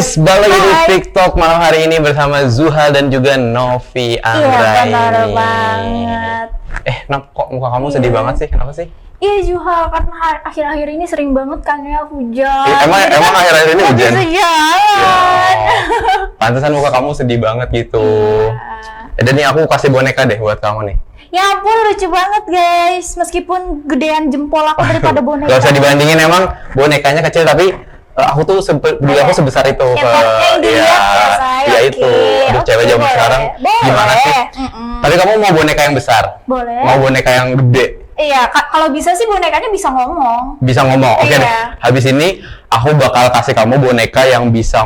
guys, balik lagi di TikTok malam hari ini bersama Zuhal dan juga Novi Anggraini. Iya, benar banget. Nop, kok muka kamu sedih banget sih? Kenapa sih? Iya Zuhal, karena akhir-akhir ini sering banget kan ya hujan. Emang akhir-akhir ini hujan? Bisa jalan. Pantesan muka kamu sedih banget gitu. Dan nih aku kasih boneka deh buat kamu nih. Ya ampun, lucu banget guys. Meskipun gedean jempol aku daripada boneka. Gak usah dibandingin, emang bonekanya kecil tapi aku tuh beli aku sebesar itu. Ya itu. Aduh, cewek zaman sekarang gimana sih? Tapi kamu mau boneka yang besar? Boleh. Mau boneka yang gede? Iya, kalau bisa sih bonekanya bisa ngomong. Bisa ngomong, oke deh. Iya. Habis ini aku bakal kasih kamu boneka yang bisa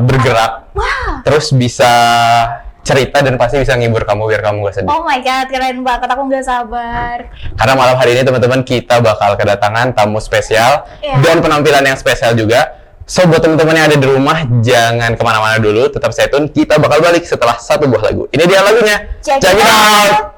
bergerak. Wah. Terus bisa cerita dan pasti bisa ngibur kamu biar kamu gak sedih. Oh my god, keren banget. Aku nggak sabar. Karena malam hari ini teman-teman kita bakal kedatangan tamu spesial dan penampilan yang spesial juga. So buat teman-teman yang ada di rumah jangan kemana-mana dulu, tetap stay tune. Kita bakal balik setelah satu buah lagu. Ini dia lagunya. Check it it out.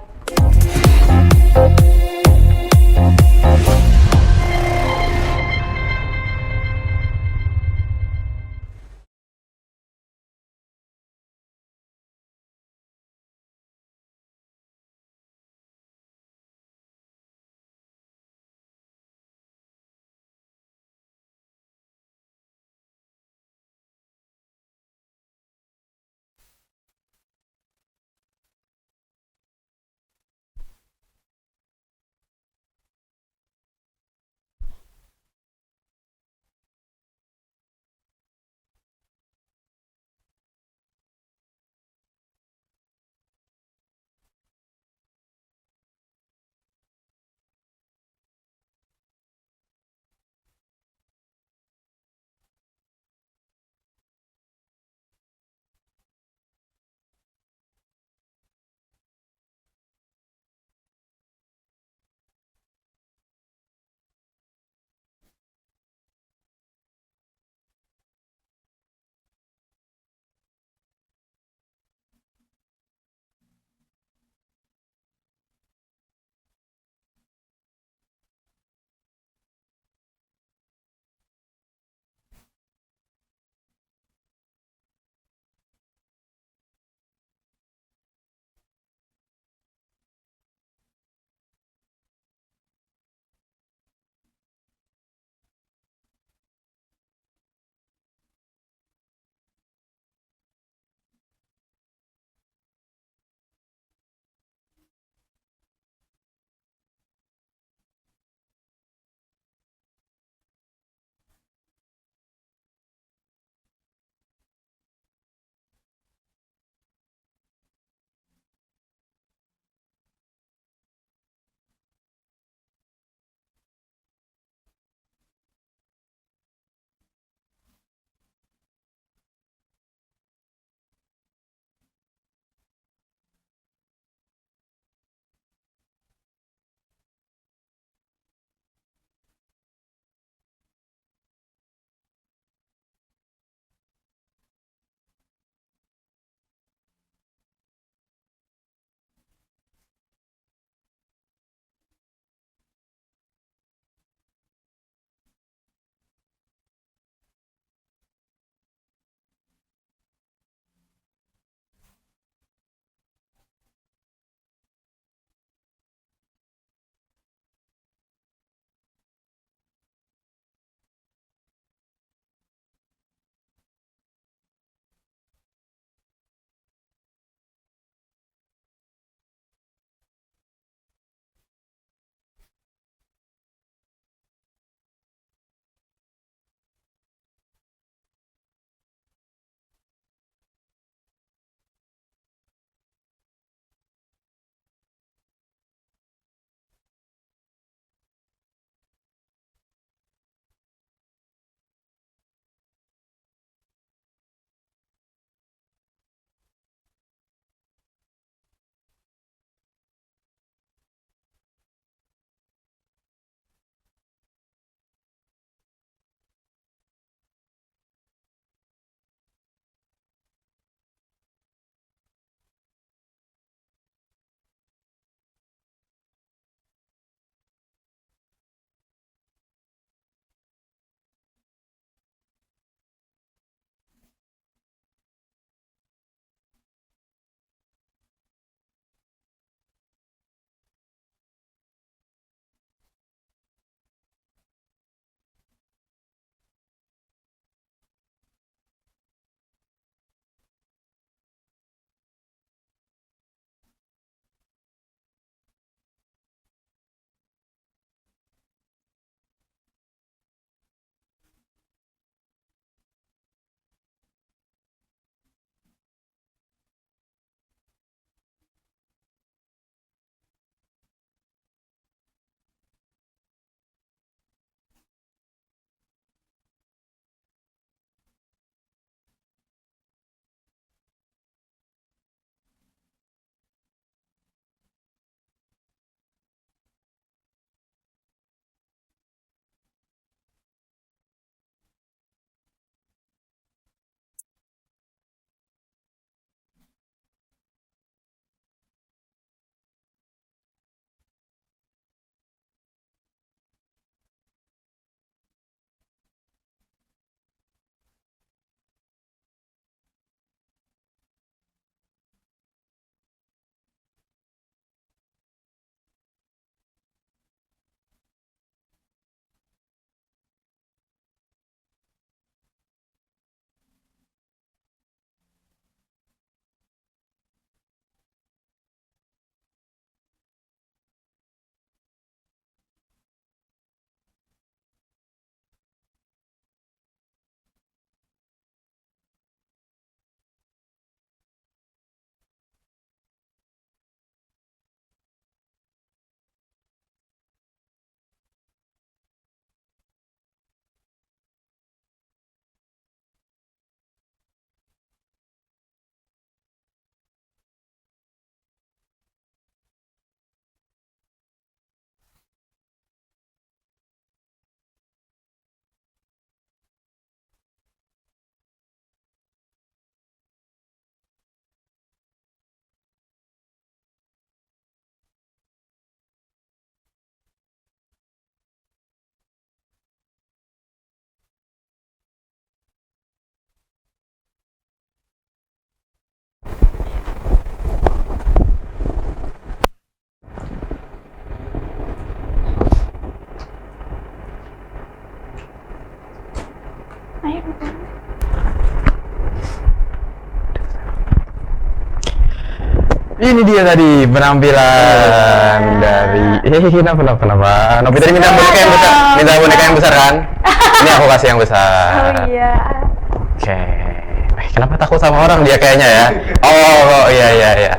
Ayo. Ini dia tadi penampilan dari kenapa? Nopi tadi minta boneka yang besar kan? Ini aku kasih yang besar. Oh iya. Oke. Kenapa takut sama orang dia kayaknya ya? Oh iya.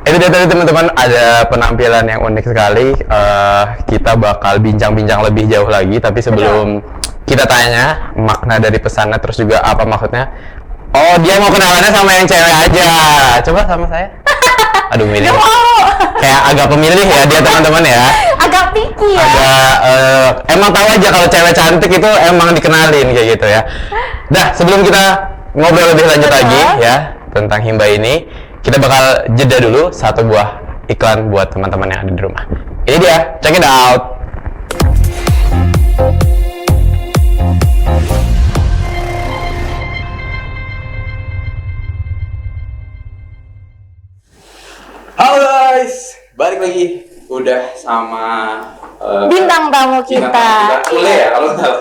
Itu dia tadi teman-teman, ada penampilan yang unik sekali. Kita bakal bincang-bincang lebih jauh lagi, tapi sebelum kita tanya makna dari pesannya terus juga apa maksudnya. Oh, dia mau kenalannya sama yang cewek aja. Coba sama saya. Aduh, milih. Kayak agak pemilih ya dia teman-teman ya. Agak picky ya. Emang tahu aja kalau cewek cantik itu emang dikenalin kayak gitu ya. Dah, sebelum kita ngobrol lebih lanjut lagi ya tentang Himba ini, kita bakal jeda dulu satu buah iklan buat teman-teman yang ada di rumah. Ini dia, check it out. Halo guys, balik lagi. Udah sama Bintang tamu kita. Boleh ya kalau nggak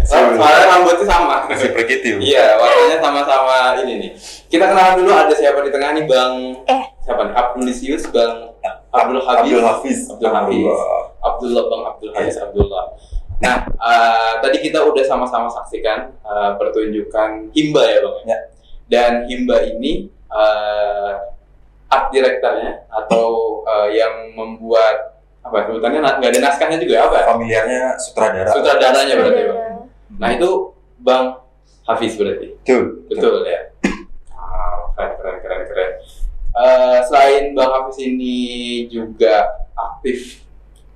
soalnya rambutnya sama. Super gitu. Iya, warnanya sama-sama ini nih. Kita kenalan dulu, ada siapa di tengah nih, Bang? Siapa nih? Abdulisius, Bang Abdul Hafiz. Abdullah, Bang Abdul Hafiz, Abdullah. Nah, tadi kita udah sama-sama saksikan pertunjukan Himba ya, Bang? Ya. Dan Himba ini art directornya atau yang membuat apa sebutannya, nggak ada naskahnya juga apa ya? Familiarnya sutradara. Sutradaranya berarti, Bang. Nah, itu Bang Hafiz berarti. Betul ya. Keren. Selain Bang Hafiz ini juga aktif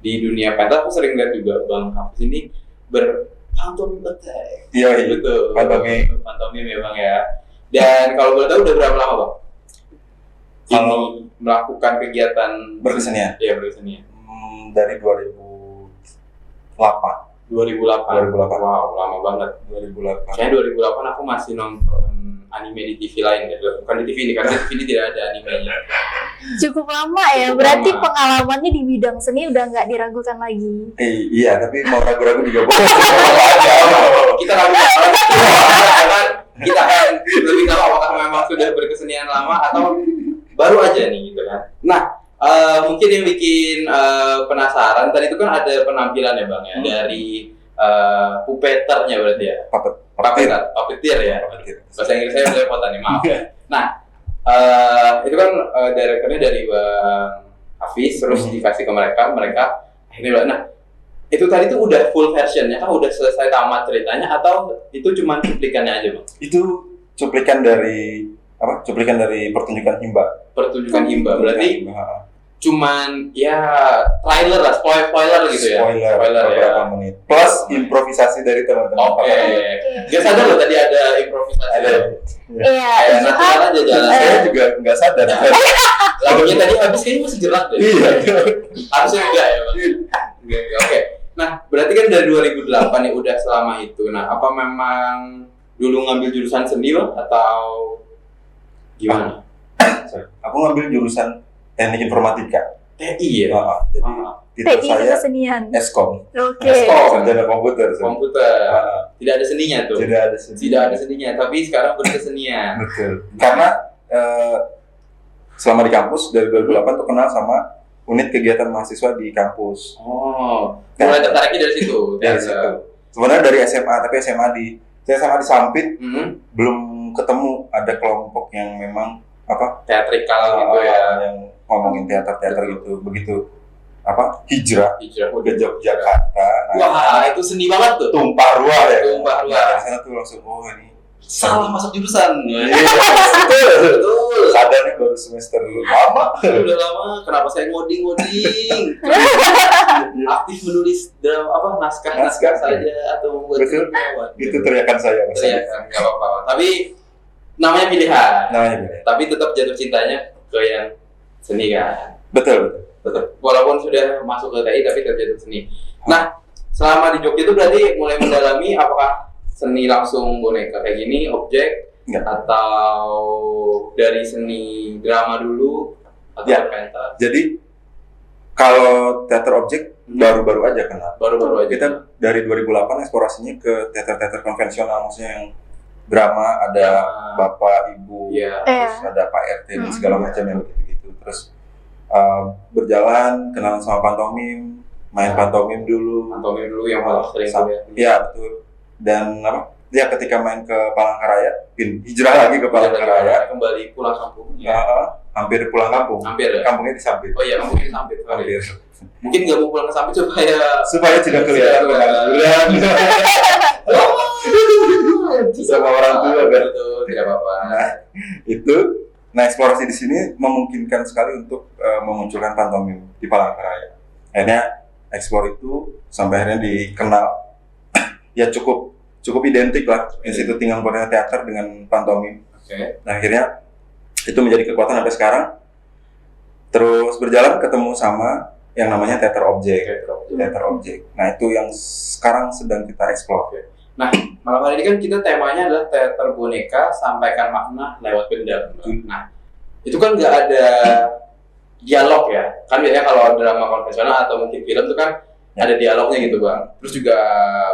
di dunia pentas, aku sering lihat juga Bang Hafiz ini berpantomim attack. Iya, betul. Pantomim ya Bang ya. Dan kalau boleh tahu udah berapa lama Bang? Kalau ini melakukan kegiatan berkesenian? Iya, berkesenian. Dari 2008. 2008. Wow, lama banget. 2008. Kayaknya 2008 aku masih nonton anime di TV lain ya, bukan di TV ini, karena di TV ini tidak ada animenya. Cukup lama ya, berarti pengalamannya di bidang seni udah nggak diragukan lagi. Iya, tapi mau ragu-ragu juga boleh. Kita ragu-ragu. Kita akan lebih tahu apakah memang sudah berkesenian lama atau baru aja nih gitu kan. Nah, mungkin yang bikin penasaran tadi itu kan ada penampilan ya Bang ya, dari puppeternya berarti ya. Puppeteer ya. Bahasa Inggris saya belepotan nih, maaf. Nah, itu kan direkturnya dari Bang Hafiz, terus dikasih ke mereka akhirnya bilang, nah itu tadi tuh udah full versionnya kan, udah selesai tamat ceritanya atau itu cuma cuplikannya aja Bang? Itu cuplikan dari pertunjukan Himba. Pertunjukan Himba berarti cuman ya trailer lah, spoiler gitu ya. Spoiler beberapa menit. Plus improvisasi dari teman-teman. Oke. Gak sadar loh tadi ada improvisasi. Iya. Kayak natural aja jalan. Saya juga nggak sadar. Lagunya tadi habis kayaknya masih jelas deh. Iya. Harusnya enggak ya Bang? Enggak. Oke. Nah, berarti kan dari 2008 nih udah selama itu. Nah, apa memang dulu ngambil jurusan seni Bang atau gimana? Aku ngambil jurusan teknik informatika. TI ya? Jadi titel TI saya kesenian. Eskom. Oke. Sarjana komputer. Tidak ada seninya tuh? Tidak ada seninya, tapi sekarang berkesenian. Betul. Karena selama di kampus dari 2008 tuh kenal sama unit kegiatan mahasiswa di kampus. Oh, mulai tertariknya dari situ? Dari situ. Sebenarnya dari SMA, tapi saya SMA di Sampit, belum ketemu ada kelompok yang memang teatrikal gitu ya, yang ngomongin teater gitu. Begitu hijrah ke Yogyakarta. Wah, itu seni banget tuh. Tumpah ruah ya. Tumpah ruah. Nah, sana tuh langsung ini salah masuk jurusan. Iya, betul. Sadarnya baru semester lama. Udah lama. Kenapa saya ngoding? Aktif menulis naskah saja atau membuat karyawan. Itu teriakan saya. Teriakan, nggak apa-apa. Tapi namanya pilihan. Tapi tetap jatuh cintanya ke yang seni kan. Betul. Walaupun sudah masuk ke TI tapi tetap jatuh seni. Nah, selama di Jogja itu berarti mulai mendalami apakah seni langsung boneka kayak gini, objek, atau dari seni drama dulu atau pentas? Jadi kalau teater objek baru-baru aja kenal. Baru-baru aja. Kita dari 2008 eksplorasinya ke teater-teater konvensional, maksudnya yang drama, ada bapak, ibu, Iya. terus ada Pak RT dan segala macam yang begitu-gitu. Terus berjalan, kenalan sama pantomim, main pantomim dulu. Pantomim dulu yang paling sering tuh ya. Iya betul. Dan ya ketika main ke Palangkaraya, hijrah lagi ke Palangkaraya, Kembali pulang kampung. ya, hampir pulang kampung. Hampir ya? Kampungnya di Sampit. Oh iya, mungkin Sampit. Hampir. Mungkin nggak mau pulang ke Sampit supaya Supaya tidak kelihatan pengangguran sama orang tua kan. Betul, tidak apa-apa. Nah, eksplorasi di sini memungkinkan sekali untuk memunculkan pantomim di Palangkaraya. Akhirnya eksplor itu sampai akhirnya dikenal. Ya cukup identik lah Institut Tinggal Borneo Teater dengan pantomim. Oke. Nah, akhirnya itu menjadi kekuatan sampai sekarang. Terus berjalan ketemu sama yang namanya teater objek. Teater objek. Nah, itu yang sekarang sedang kita eksplor. Nah, malam hari ini kan kita temanya adalah teater boneka, sampaikan makna lewat benda. Nah, itu kan nggak ada dialog ya. Kan biasanya kalau drama konvensional atau mungkin film itu kan ada dialognya gitu Bang. Terus juga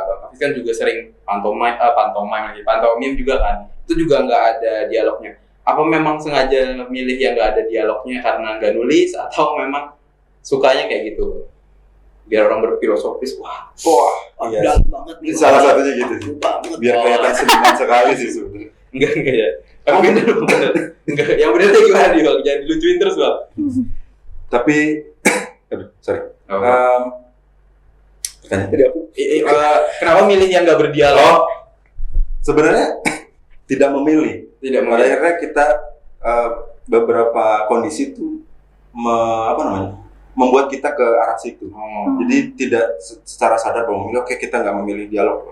Bang Hafiz kan juga sering pantomim juga kan. Itu juga nggak ada dialognya. Apa memang sengaja milih yang nggak ada dialognya karena nggak nulis atau memang sukanya kayak gitu? Biar orang berfilosofis, wah, Iya. dalam banget nih. Salah satunya gitu. Dalam banget. Biar kelihatan seniman sekali sih sebenarnya. Enggak ya. Emang bener. Enggak, yang bener tuh gimana nih Bang? Jangan dilucuin terus Bang. Tapi sorry. Pertanyaan tadi apa? Kenapa milih yang nggak berdialog? Sebenarnya tidak memilih. Tidak Pada akhirnya kita beberapa kondisi itu membuat kita ke arah situ. Jadi tidak secara sadar bahwa memilih, oke kita nggak memilih dialog,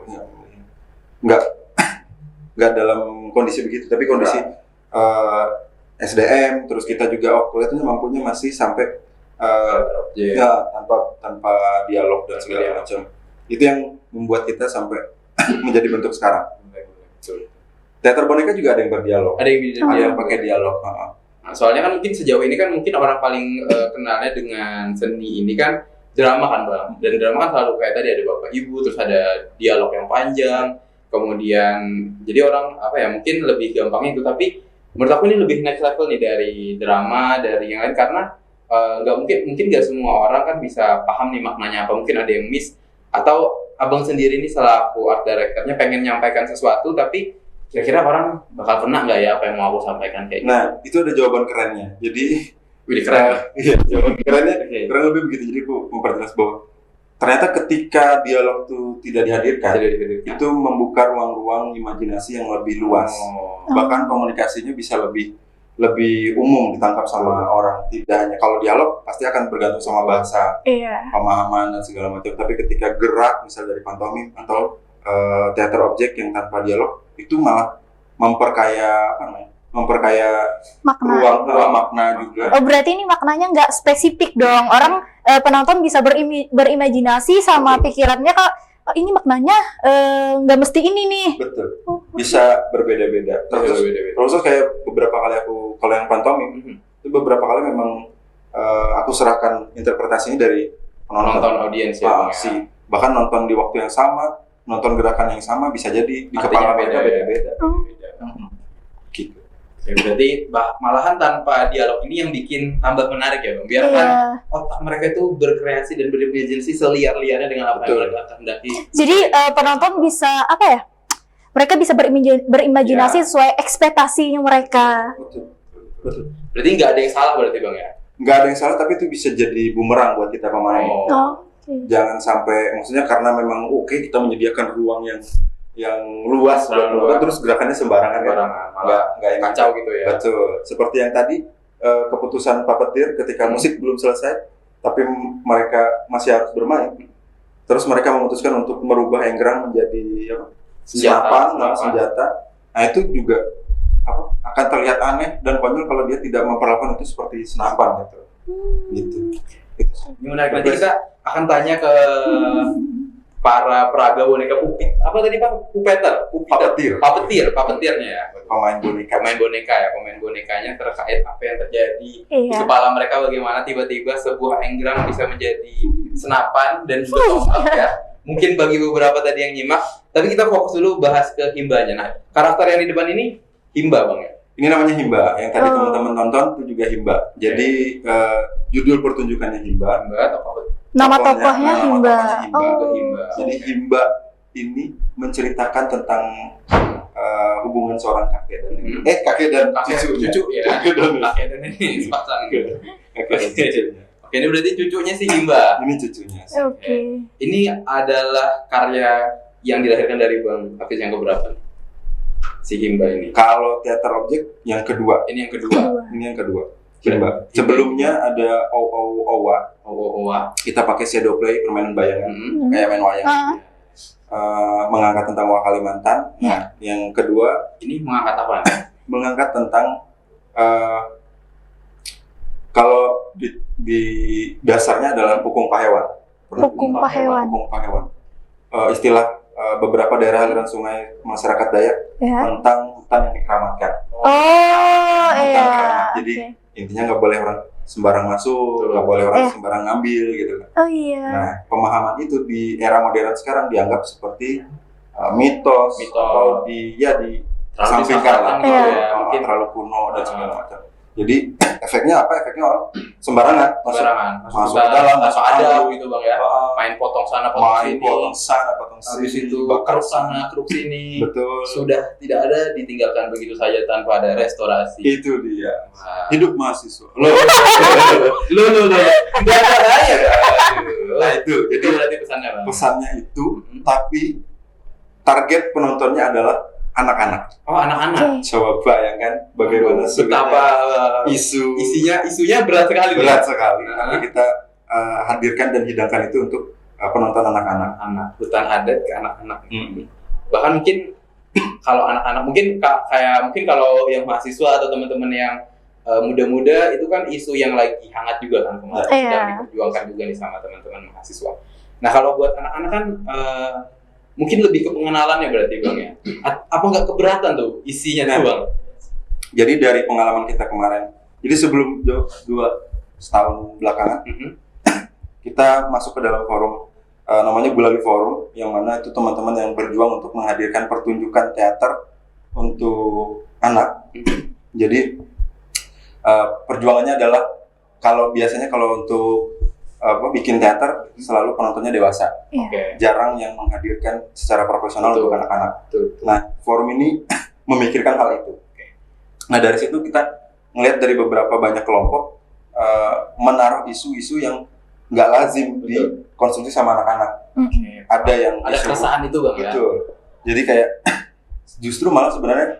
nggak dalam kondisi begitu, tapi kondisi SDM, terus kita juga kelihatannya mampunya masih sampai ya tanpa dialog dan segala macam. Itu yang membuat kita sampai menjadi bentuk sekarang. Teater boneka juga ada yang berdialog. Ada yang pakai dialog. Nah, soalnya kan mungkin sejauh ini kan mungkin orang paling kenalnya dengan seni ini kan drama kan Bang. Dan drama kan selalu kayak tadi ada bapak ibu, terus ada dialog yang panjang, kemudian jadi orang mungkin lebih gampangnya itu. Tapi menurut aku ini lebih next level nih dari drama, dari yang lain karena nggak mungkin nggak semua orang kan bisa paham nih maknanya apa. Mungkin ada yang miss atau abang sendiri nih selaku art directornya pengen nyampaikan sesuatu tapi kira-kira orang bakal kena nggak ya apa yang mau aku sampaikan kayak gitu? Nah, itu ada jawaban kerennya. Jadi, keren. Iya, jawaban kerennya kurang lebih begitu. Jadi aku memperjelas bahwa ternyata ketika dialog itu tidak dihadirkan, itu membuka ruang-ruang imajinasi yang lebih luas. Bahkan komunikasinya bisa lebih umum ditangkap sama orang. Tidak hanya kalau dialog pasti akan bergantung sama bahasa, pemahaman dan segala macam. Tapi ketika gerak, misal dari pantomim atau teater objek yang tanpa dialog, itu malah memperkaya ruang makna juga. Oh, berarti ini maknanya nggak spesifik dong. Orang penonton bisa berimajinasi sama pikirannya ini maknanya nggak mesti ini nih. Betul. Bisa berbeda-beda. Terus kayak beberapa kali kalau yang pantomim itu beberapa kali memang aku serahkan interpretasinya dari penonton audiens ya. Bahkan nonton di waktu yang sama, nonton gerakan yang sama, bisa jadi di kepala mereka beda-beda. Gitu. Ya, berarti malahan tanpa dialog ini yang bikin tambah menarik ya Bang. Biarkan otak mereka itu berkreasi dan berimajinasi seliar-liarnya dengan apa yang mereka kehendaki. Jadi penonton bisa mereka bisa berimajinasi sesuai ekspektasinya mereka. Betul. Berarti nggak ada yang salah berarti Bang ya? Nggak ada yang salah, tapi itu bisa jadi bumerang buat kita pemain. Jangan sampai, maksudnya karena memang kita menyediakan ruang yang luas buat penonton, terus gerakannya sembarangan nggak kacau gitu ya. Betul. Seperti yang tadi keputusan puppeteer ketika musik belum selesai, tapi mereka masih harus bermain. Terus mereka memutuskan untuk merubah enggrang menjadi senjata. Nah itu juga akan terlihat aneh dan konyol kalau dia tidak memperlakukan itu seperti senapan gitu. Ini menarik, nanti kita akan tanya ke para peraga boneka pupit. Apa tadi Pak? Puppeteer, puppeteernya ya. pemain boneka. Pemain bonekanya terkait apa yang terjadi di Iya. kepala mereka, bagaimana tiba-tiba sebuah enggrang bisa menjadi senapan dan juga tombak ya. Mungkin bagi beberapa tadi yang nyimak, tapi kita fokus dulu bahas ke himbanya. Nah, karakter yang di depan ini himba bang ya. Ini namanya himba. Yang tadi Oh. teman-teman tonton itu juga himba. Jadi judul pertunjukannya himba. Himba tokoh Nama Tokohnya, tokohnya nama Himba. tokohnya Himba. Oh. Himba. Jadi himba ini menceritakan tentang hubungan seorang kakek dan kakek dan cucu ya. Kakek dan Kakek dan ini sepasang. kakek dan cucunya. Oke, ini berarti cucunya si Himba. Ini cucunya. Oke. Ini adalah karya yang dilahirkan dari Bang Hafiz yang keberapa nih? Si Himba ini. Kalau teater objek yang kedua. Ini yang kedua. Ini yang kedua. Himba. Sebelumnya ada Owa. Owa. Kita pakai shadow play, permainan bayangan, kayak main wayang. Mengangkat tentang Wah Kalimantan. Nah, yang kedua Ini mengangkat apa? mengangkat tentang kalau di dasarnya adalah pukung pahewan. Pukung pahewan. Pukung pahewan. Istilah beberapa daerah aliran sungai masyarakat Dayak Ya. tentang hutan yang dikeramatkan. Oh, iya. Jadi Oke. intinya nggak boleh orang sembarang masuk, nggak boleh orang sembarang ngambil gitu kan. Oh iya. Nah, pemahaman itu di era modern sekarang dianggap seperti mitos atau disampingkan lah, gitu Iya. ya. Mungkin terlalu kuno dan segala macam. Jadi efeknya apa? Efeknya orang sembarangan masuk ke dalam, masuk masuk ada ambil. gitu bang ya. Main potong sana potong main sini. potong sana, potong Habis sini, itu bakar keruk sana keruk sini. Betul. Sudah tidak ada, ditinggalkan begitu saja tanpa ada restorasi. Itu dia. Wah. Hidup mahasiswa. Lo. Enggak ada ya. Nah itu, Jadi jadi berarti pesannya bang. pesannya itu, tapi target penontonnya adalah anak-anak. Oh anak-anak. Coba bayangkan bagaimana Betapa isu isunya berat sekali. berat sekali. Uh-huh. Tapi kita hadirkan dan hidangkan itu untuk penonton anak-anak. Anak hutan adat ke anak-anak. Bahkan mungkin kalau anak-anak mungkin mungkin kalau yang mahasiswa atau teman-teman yang muda-muda itu kan isu yang lagi hangat juga kan kemarin Iya. sedang diperjuangkan juga nih sama teman-teman mahasiswa. Nah kalau buat anak-anak kan mungkin lebih ke pengenalannya berarti bang ya. Apa nggak keberatan tuh isinya tuh bang? Jadi dari pengalaman kita kemarin, jadi sebelum 2 tahun belakangan, kita masuk ke dalam forum namanya Gulali Forum, yang mana itu teman-teman yang berjuang untuk menghadirkan pertunjukan teater untuk anak. Jadi perjuangannya adalah biasanya kalau untuk bikin teater selalu penontonnya dewasa, Oke. jarang yang menghadirkan secara profesional Betul. untuk anak-anak. Betul. Nah, forum ini memikirkan hal itu. Nah, dari situ kita ngelihat dari beberapa banyak kelompok menaruh isu-isu yang nggak lazim dikonsumsi sama anak-anak. Mm-mm. Ada yang Ada keresahan itu bang ya. betul. Jadi kayak justru malah sebenarnya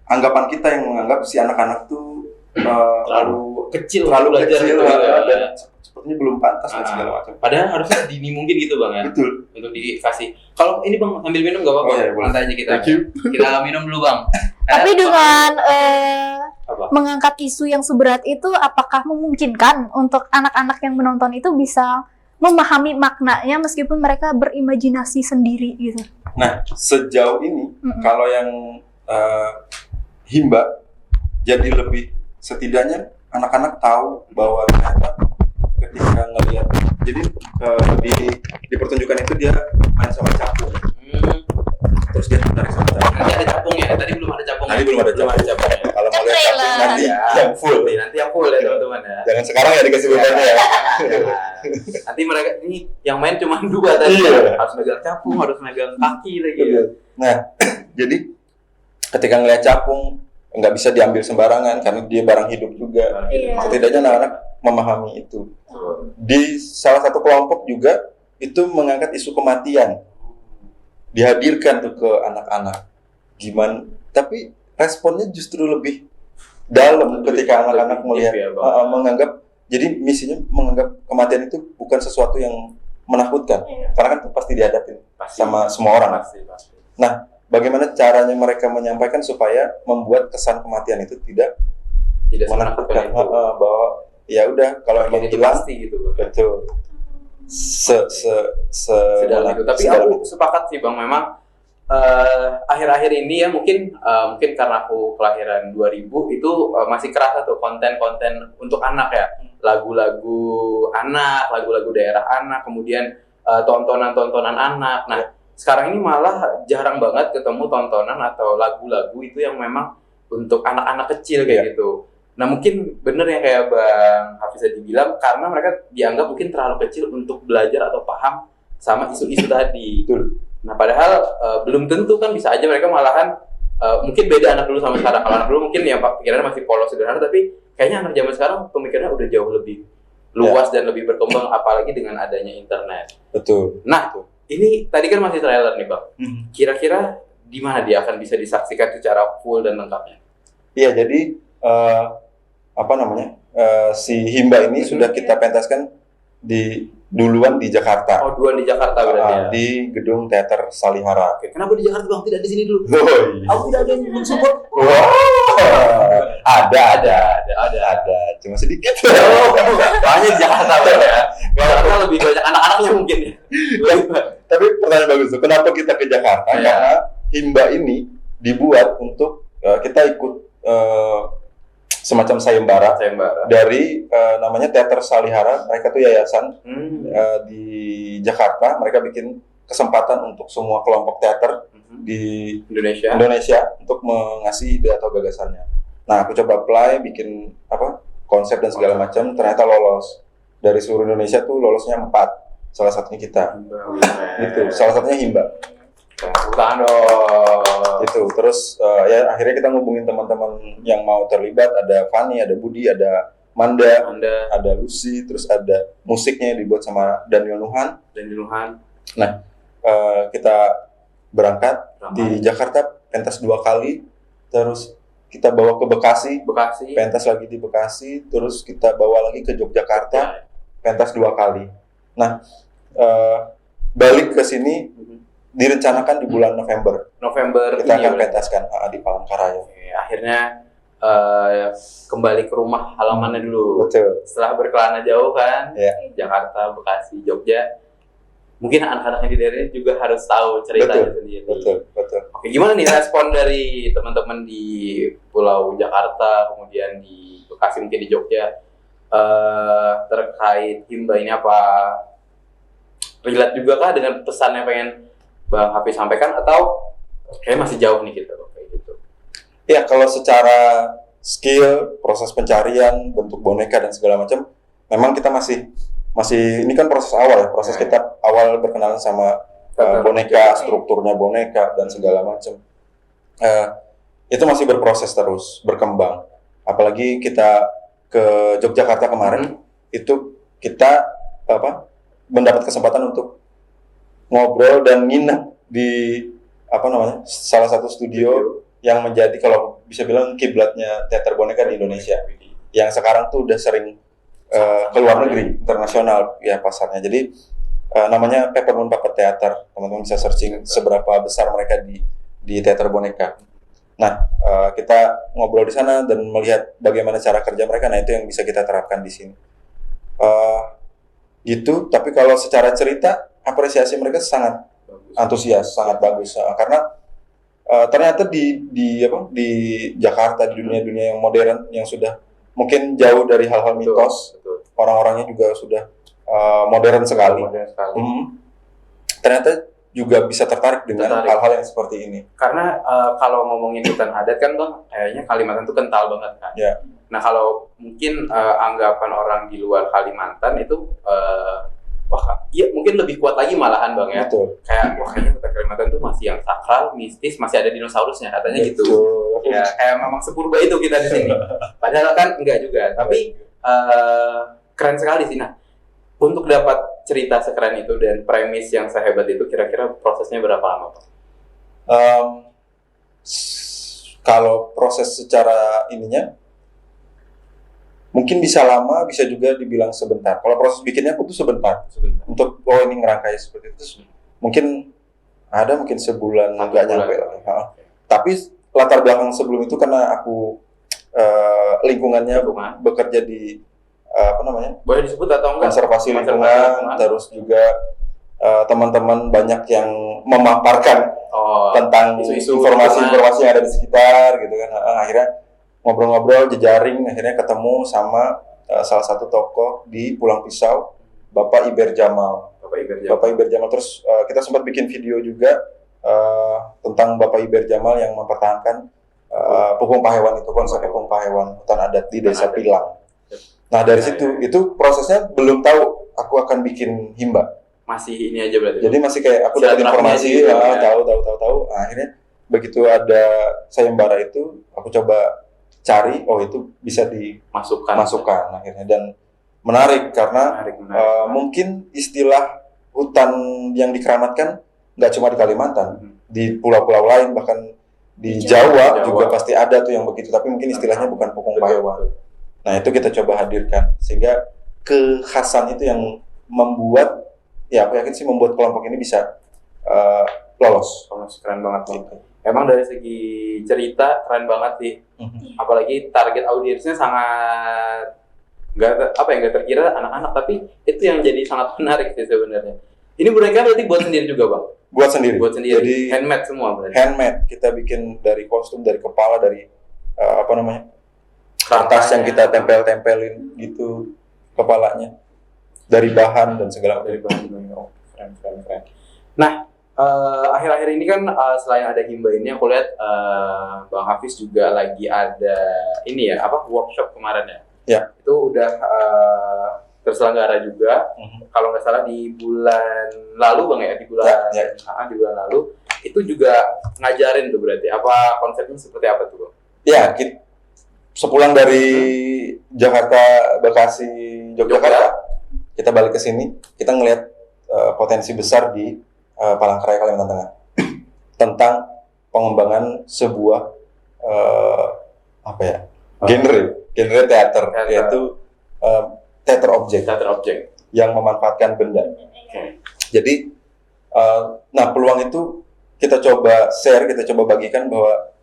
anggapan kita yang menganggap si anak-anak tuh Terlalu kecil terlalu belajar kecil gitu ya. dan sepertinya belum pantas dan segala macam. Padahal harusnya dini mungkin gitu bang ya. Betul. Untuk dikasih. Kalau ini bang sambil minum nggak apa-apa? Oh, iya, boleh. Santai aja kita. Thank you. Kita minum dulu bang. Tapi dengan Apa? mengangkat isu yang seberat itu, apakah memungkinkan untuk anak-anak yang menonton itu bisa memahami maknanya meskipun mereka berimajinasi sendiri gitu? Nah, sejauh ini kalau yang himba jadi lebih setidaknya anak-anak tahu bahwa ternyata ketika ngelihat, jadi di pertunjukan itu dia main sama capung, terus dia tarik sama capung. Nanti ada capungnya. Tadi belum ada capungnya. Tadi belum ada capung. Kalau mau lihat capung nanti Ya. yang full. Nanti yang full ya teman-teman ya. Jangan sekarang ya dikasih bebannya ya. Nanti mereka ini yang main cuma 2 tadi. Iya. Harus megang capung, harus megang kaki lagi. Nah, jadi ketika ngelihat capung nggak bisa diambil sembarangan karena dia barang hidup juga. Iya. Setidaknya anak-anak memahami itu. Di salah satu kelompok juga itu mengangkat isu kematian, dihadirkan tuh ke anak-anak. Gimana? Tapi responnya justru lebih dalam ketika anak-anak melihat, menganggap. Jadi misinya menganggap kematian itu bukan sesuatu yang menakutkan, karena kan itu pasti dihadapin sama semua orang. Pasti. Nah, bagaimana caranya mereka menyampaikan supaya membuat kesan kematian itu tidak menakutkan, bahwa ya udah kalau emang itu hilang, pasti gitu bang. betul. Sedalam itu. Tapi aku sepakat sih bang, memang akhir-akhir ini ya mungkin karena aku kelahiran 2000 itu masih kerasa tuh konten-konten untuk anak ya, lagu-lagu anak, lagu-lagu daerah anak, kemudian tontonan-tontonan anak. Nah, sekarang ini malah jarang banget ketemu tontonan atau lagu-lagu itu yang memang untuk anak-anak kecil kayak gitu. Nah, mungkin bener yang kayak Bang Hafiz tadi bilang, karena mereka dianggap mungkin terlalu kecil untuk belajar atau paham sama isu-isu tadi. Nah, padahal belum tentu kan, bisa aja mereka malahan mungkin beda anak dulu sama sekarang. Kalau anak dulu mungkin ya pikirannya masih polos sederhana, tapi kayaknya anak zaman sekarang pemikirannya udah jauh lebih luas dan lebih berkembang, apalagi dengan adanya internet. Betul. Nah, ini tadi kan masih trailer nih Bang. Kira-kira di mana dia akan bisa disaksikan secara full dan lengkapnya? Iya, jadi si Himba ini sudah kita pentaskan duluan di Jakarta. Oh, duluan di Jakarta berarti ya? Di gedung Teater Salihara. Oke. Kenapa di Jakarta Bang? Tidak di sini dulu? Aku tidak ada yang mensupport. Ada, cuma sedikit. Banyak di Jakarta ya. Jakarta lebih banyak anak-anaknya mungkin ya. Tapi pertanyaan bagus tuh, kenapa kita ke Jakarta? Ya. Karena Himba ini dibuat untuk kita ikut semacam sayembara dari namanya Teater Salihara. Mereka tuh yayasan di Jakarta. Mereka bikin kesempatan untuk semua kelompok teater di Indonesia untuk mengasih ide atau gagasannya. Nah, aku coba apply, bikin konsep dan segala macam. Ternyata lolos. Dari seluruh Indonesia tuh lolosnya 4. Salah satunya kita. Gitu. Salah satunya Himba. Itu terus ya akhirnya kita ngubungin teman-teman yang mau terlibat. Ada Fani, ada Budi, ada Manda, ada Lucy, terus ada musiknya yang dibuat sama Daniel Nuhan. Nah, kita berangkat di Jakarta, pentas 2 kali, terus kita bawa ke Bekasi, pentas lagi di Bekasi, terus kita bawa lagi ke Yogyakarta, pentas 2 kali. Nah, balik ke sini direncanakan di bulan November kita akan pentaskan di Palangkaraya. Akhirnya kembali ke rumah halamannya dulu. Betul. Setelah berkelana jauh kan, Jakarta, Bekasi, Jogja, mungkin anak-anaknya di daerahnya juga harus tahu ceritanya sendiri. Betul. Oke, gimana nih respon dari teman-teman di Pulau Jakarta, kemudian di Bekasi, mungkin di Jogja, terkait Himba ini? Apa relate juga kah dengan pesan yang pengen Bang Hafiz sampaikan, atau kayak masih jauh nih kita kayak gitu? Ya, kalau secara skill, proses pencarian, bentuk boneka dan segala macam, memang kita masih ini kan proses awal ya, proses kita awal berkenalan sama boneka, strukturnya boneka dan segala macam. Itu masih berproses terus, berkembang. Apalagi kita ke Yogyakarta kemarin, itu kita mendapat kesempatan untuk ngobrol dan nginep di salah satu studio yang menjadi, kalau bisa bilang, kiblatnya teater boneka di Indonesia, yang sekarang tuh udah sering ke luar negeri, internasional ya pasarnya. Jadi namanya Peppermint Puppet Theater. Teman-teman bisa searching seberapa besar mereka di teater boneka. Nah, kita ngobrol di sana dan melihat bagaimana cara kerja mereka. Nah, itu yang bisa kita terapkan di sini. Gitu. Tapi kalau secara cerita, apresiasi mereka sangat antusias, sangat bagus. Karena ternyata di Jakarta, di dunia yang modern, yang sudah mungkin jauh dari hal-hal mitos, orang-orangnya juga sudah modern sekali. Ternyata juga bisa tertarik dengan hal-hal yang seperti ini. Karena kalau ngomongin hutan adat kan Bang, kayaknya Kalimantan itu kental banget kan. Ya. Nah, kalau mungkin anggapan orang di luar Kalimantan itu iya mungkin lebih kuat lagi malahan Bang ya. Betul. Kayak kayaknya hutan Kalimantan itu masih yang sakral, mistis, masih ada dinosaurusnya katanya. Betul. Gitu. Ya, kayak memang sepurba itu kita di sini. Padahal kan enggak juga. Tapi keren sekali sih. Nah, untuk dapat cerita sekeren itu dan premis yang sehebat itu, kira-kira prosesnya berapa lama Pak? Kalau proses secara ininya mungkin bisa lama, bisa juga dibilang sebentar. Kalau proses bikinnya aku tuh sebentar. Untuk ini ngerangkai seperti itu mungkin sebulan nggak nyampe lah. Tapi latar belakang sebelum itu karena aku lingkungannya bekerja di boleh disebut atau enggak? Konservasi lingkungan, terus juga teman-teman banyak yang memaparkan tentang isu-isu informasi-informasi yang ada di sekitar gitu kan. Akhirnya ngobrol-ngobrol jejaring, akhirnya ketemu sama salah satu tokoh di Pulang Pisau, Bapak Iber Jamal. Bapak Iber Jamal. Terus kita sempat bikin video juga tentang Bapak Iber Jamal yang mempertahankan Pukung Pahewan itu, konsep Pukung Pahewan, hutan adat di Desa Pilang. Nah dari situ, itu prosesnya belum tahu aku akan bikin himba. Masih ini aja berarti. Jadi masih kayak aku dapat informasi, tahu. Nah, akhirnya begitu ada sayembara itu, aku coba cari, oh itu bisa dimasukkan akhirnya. Dan menarik karena mungkin istilah hutan yang dikeramatkan nggak cuma di Kalimantan, di pulau-pulau lain, bahkan di Jawa juga pasti ada tuh yang begitu, tapi mungkin istilahnya bukan Pukung Pahewan. Nah itu kita coba hadirkan, sehingga kekhasan itu yang membuat, ya aku yakin sih membuat kelompok ini bisa lolos. Keren banget gitu. Emang dari segi cerita keren banget sih. Apalagi target audiensnya sangat nggak terkira anak-anak, tapi itu yang jadi sangat menarik sih sebenarnya. Ini boneka berarti buat sendiri juga bang? Buat sendiri. Jadi handmade semua berarti. Handmade, kita bikin dari kostum, dari kepala, dari kertas yang kita tempelin gitu kepalanya, dari bahan dan segala macam. Keren. Nah, akhir-akhir ini kan selain ada himba ini, aku lihat Bang Hafiz juga lagi ada ini ya, workshop kemarin ya. Ya. Itu udah terselenggara juga. Kalau nggak salah di bulan lalu bang ya, di bulan lalu itu juga ngajarin tuh berarti. Apa konsepnya seperti apa tuh bang? Ya, sepulang dari Jakarta, Bekasi, Yogyakarta, kita balik ke sini, kita ngelihat potensi besar di Palangkaraya, Kalimantan Tengah tentang pengembangan sebuah genre teater, yaitu teater objek yang memanfaatkan benda. Jadi, peluang itu kita coba share, kita coba bagikan bahwa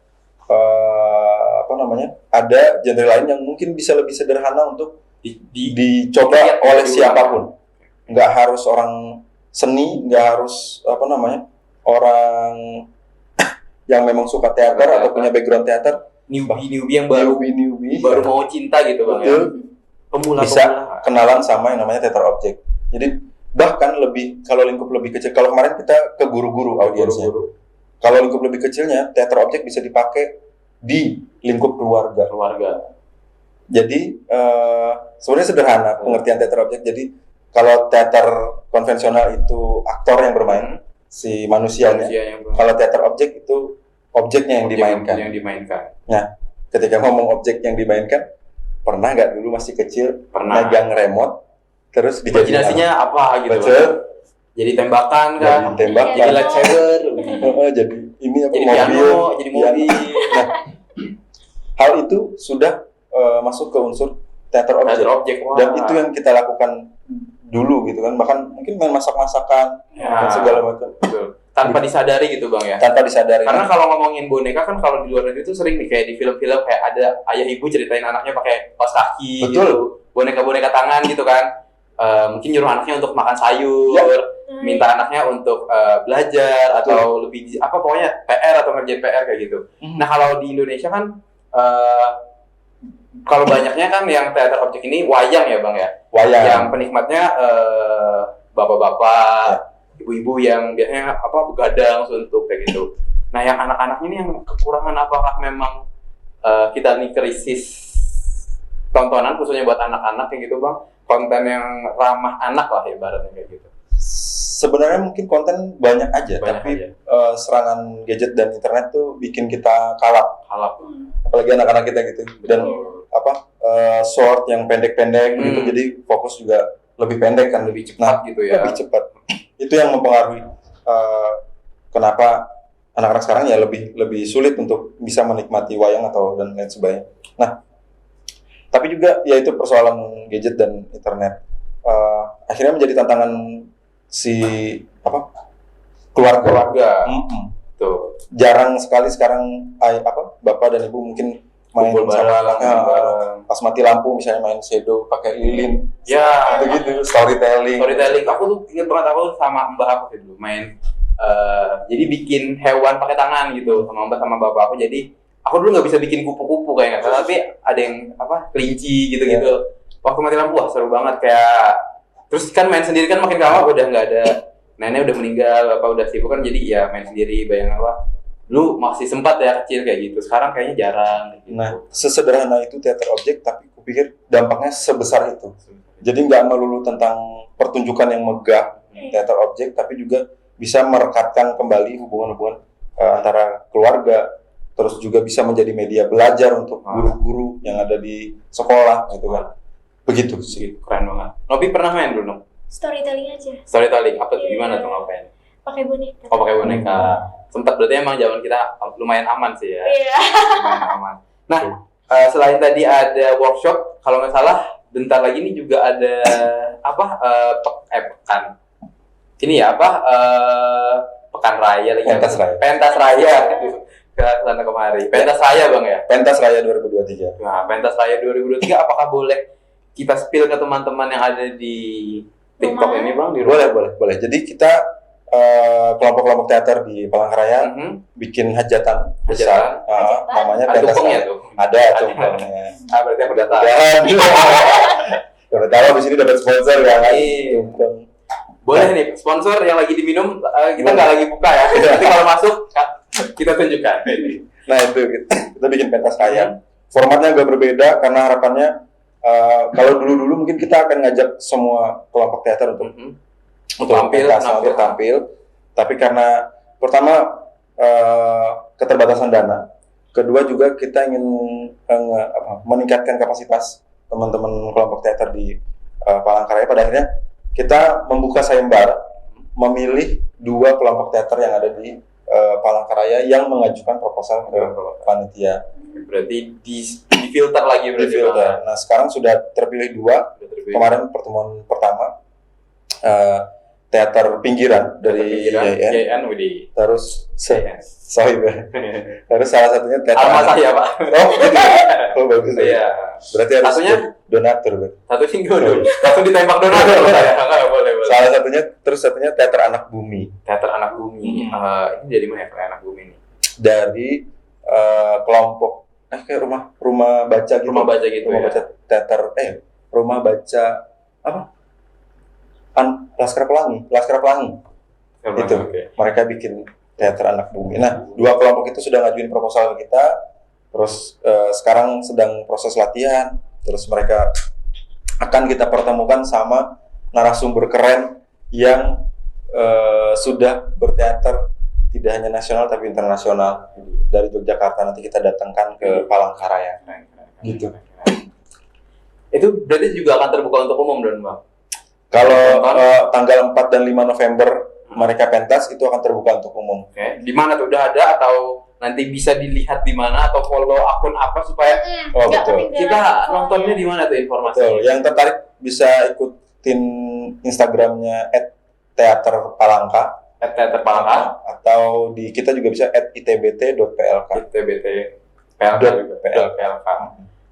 ada genre lain yang mungkin bisa lebih sederhana untuk dicoba oleh siapapun. Nggak harus orang seni, nggak harus orang yang memang suka teater atau punya background teater. Newbie yang baru mau cinta gitu bang. Betul. Pemula bisa kenalan sama yang namanya teater objek. Jadi bahkan kalau lingkup lebih kecil, kalau kemarin kita ke guru-guru audiensnya. Kalau lingkup lebih kecilnya, teater objek bisa dipakai di lingkup keluarga. Jadi sebenarnya sederhana pengertian teater objek. Jadi kalau teater konvensional itu aktor yang bermain, si manusianya. Kalau teater objek itu objeknya yang dimainkan. Nah, ketika ngomong objek yang dimainkan, pernah nggak dulu masih kecil megang remote terus imajinasinya apa gitu? Betul. Jadi tembakan kan? Jadi lightsaber. Jadi ini jadi mobil. Nah, hal itu sudah masuk ke unsur teater objek. Dan itu yang kita lakukan dulu gitu kan. Bahkan mungkin main masak-masakan dan segala macam. Betul. Tanpa disadari gitu bang ya? Tanpa disadari. Karena kalau ngomongin boneka kan kalau di luar negeri itu sering nih kayak di film-film kayak ada ayah ibu ceritain anaknya pakai kaos kaki. Betul. Gitu, boneka-boneka tangan gitu kan. Mungkin nyuruh anaknya untuk makan sayur, minta anaknya untuk belajar atau lebih pokoknya PR atau ngerjain PR kayak gitu. Nah kalau di Indonesia kan kalau banyaknya kan yang teater objek ini wayang ya bang ya. Wayang. Yang penikmatnya bapak-bapak. Ibu-ibu yang biasanya begadang suntuk kayak gitu. Nah yang anak-anak ini yang kekurangan apakah memang kita nih krisis tontonan khususnya buat anak-anak kayak gitu bang, konten yang ramah anak lah ibaratnya kayak gitu. Sebenarnya mungkin konten banyak aja. Serangan gadget dan internet tuh bikin kita kalap. Apalagi anak-anak kita gitu. Dan short yang pendek-pendek gitu, jadi fokus juga lebih pendek kan, lebih cepat gitu ya. Lebih cepat. Itu yang mempengaruhi kenapa anak-anak sekarang ya lebih sulit untuk bisa menikmati wayang atau dan lain sebagainya. Nah, tapi juga ya itu persoalan gadget dan internet akhirnya menjadi tantangan si keluarga. Tuh. Jarang sekali sekarang bapak dan ibu mungkin main Kumpul sama bareng, anaknya, main bareng. pas mati lampu misalnya main shadow pakai lilin, Ya, gitu storytelling. aku tuh inget banget aku sama mbah aku dulu main jadi bikin hewan pakai tangan gitu sama mbah sama bapak aku. Jadi aku dulu nggak bisa bikin kupu-kupu kayak nggak salah, tapi ada yang kelinci gitu-gitu. Waktu mati lampu wah seru banget kayak. Terus kan main sendiri kan makin lama udah nggak ada, nenek udah meninggal, bapak udah sibuk kan, jadi ya main sendiri. Bayangin lu masih sempat ya kecil kayak gitu. Sekarang kayaknya jarang. Gitu. Nah, sesederhana itu teater objek, tapi kupikir dampaknya sebesar itu. Jadi nggak melulu tentang pertunjukan yang megah, teater objek, tapi juga bisa merekatkan kembali hubungan-hubungan antara keluarga, terus juga bisa menjadi media belajar untuk guru-guru yang ada di sekolah, gitu kan. Begitu sih. Keren banget. Novi pernah main dulu? Storytelling aja. Storytelling, apa tuh? Gimana tuh ngapain? Pakai boneka. Oh pakai boneka. Sempat berarti emang zaman kita lumayan aman sih ya. Iya. Lumayan aman. Nah, selain tadi ada workshop, kalau nggak salah bentar lagi ini juga ada pekan. Ini ya pekan raya lagi. Pentas Raya. Pentas raya. Ke sana kemari. Pentas raya Bang ya. Pentas Raya 2023. Nah, Pentas Raya 2023 apakah boleh kita spill ke teman-teman yang ada di TikTok Rumah. ini Bang? Di rumah? Boleh. Jadi kita kelompok-kelompok teater di Palangkaraya bikin hajatan besar, Hajatan. namanya Ada Pentas tumpengnya Raya. tuh. Ada tumpengnya. Berarti aku udah tahu. Udah tahu di sini dapat sponsor kan? Iya. Tumpeng. Boleh nih, sponsor yang lagi diminum, kita nggak lagi buka ya. Nanti kalau masuk, kita tunjukkan. Nah itu kita bikin pentas raya. Formatnya agak berbeda karena harapannya kalau dulu mungkin kita akan ngajak semua kelompok teater untuk tampil. Tapi karena pertama keterbatasan dana, kedua juga kita ingin meningkatkan kapasitas teman-teman kelompok teater di Palangkaraya. Pada akhirnya kita membuka sayembara, memilih 2 kelompok teater yang ada di Palangkaraya yang mengajukan proposal ke panitia. Berarti di filter lagi berarti. Bang. Nah sekarang sudah terpilih 2. Kemarin pertemuan pertama teater pinggiran dari YN Widi. Terus terus salah satunya teater Alma saya Pak. Oh gitu. Oh bagus. Iya. Berarti harus Satunya donatur. satu single dulu. Langsung ditembak donatur saya. Enggak boleh. Salah satunya teater anak bumi. Teater Anak Bumi. Ini dari mana ya Anak Bumi ini? Dari kelompok kayak rumah baca gitu. Rumah baca gitu. Rumah Ya. baca teater rumah baca apa? Laskar Pelangi. Itu. Oke. Mereka bikin teater anak bumi. Nah, 2 kelompok itu sudah ngajuin proposal ke kita. Terus sekarang sedang proses latihan. Terus mereka akan kita pertemukan sama narasumber keren yang sudah berteater tidak hanya nasional tapi internasional. Dari Yogyakarta nanti kita datangkan ke Palangkaraya. Gitu. Itu berarti juga akan terbuka untuk umum dan Bang. Kalau tanggal 4 dan 5 November mereka pentas itu akan terbuka untuk umum. Oke. Di mana tuh udah ada atau nanti bisa dilihat di mana atau follow akun apa supaya Oh betul. kita nontonnya di mana tuh informasinya? Betul. Yang tertarik bisa ikutin Instagramnya @teaterpalangka Teater Palangka, atau di kita juga bisa @itbt.plk. ITBT, PLK.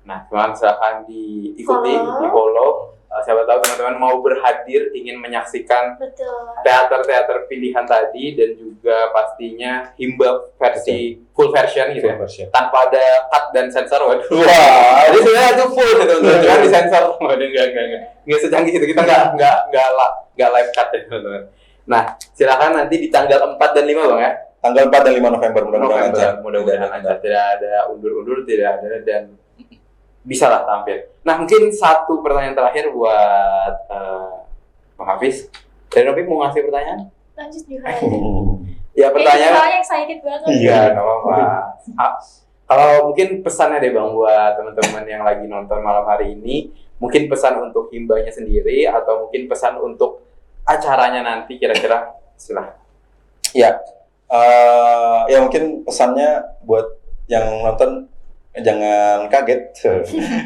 Nah, teman silahkan diikuti, di follow. Siapa tahu teman-teman mau berhadir ingin menyaksikan Betul. teater-teater pilihan tadi dan juga pastinya himba versi full version gitu ya. Tanpa ada cut dan sensor, waduh. Wah, Jadi sebenarnya itu full gitu, jangan disensor. Waduh, enggak secanggih itu. Kita enggak live cut ya, teman-teman. Nah, silakan nanti di tanggal 4 dan 5 Bang ya. tanggal 4 dan 5 November mudah-mudahan aja. Mudah-mudahan aja. Tidak ada undur-undur, tidak ada dan bisa lah tampil. Nah, mungkin satu pertanyaan terakhir buat Bang Hafiz. Dari Novi mau ngasih pertanyaan? Lanjut juga. Ya, pertanyaan. Soalnya excited banget. Iya. Nggak apa-apa. Kalau mungkin pesannya deh Bang buat teman-teman yang lagi nonton malam hari ini, mungkin pesan untuk himbanya sendiri atau mungkin pesan untuk acaranya nanti kira-kira silahkan. Ya, ya mungkin pesannya buat yang nonton jangan kaget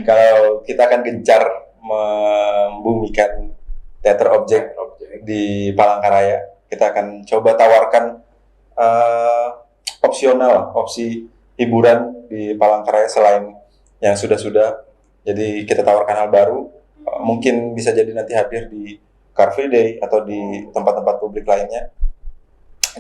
kalau kita akan gencar membumikan teater objek di Palangkaraya. Kita akan coba tawarkan opsi hiburan di Palangkaraya selain yang sudah-sudah. Jadi kita tawarkan hal baru, mungkin bisa jadi nanti hadir di Car Free Day atau di tempat-tempat publik lainnya.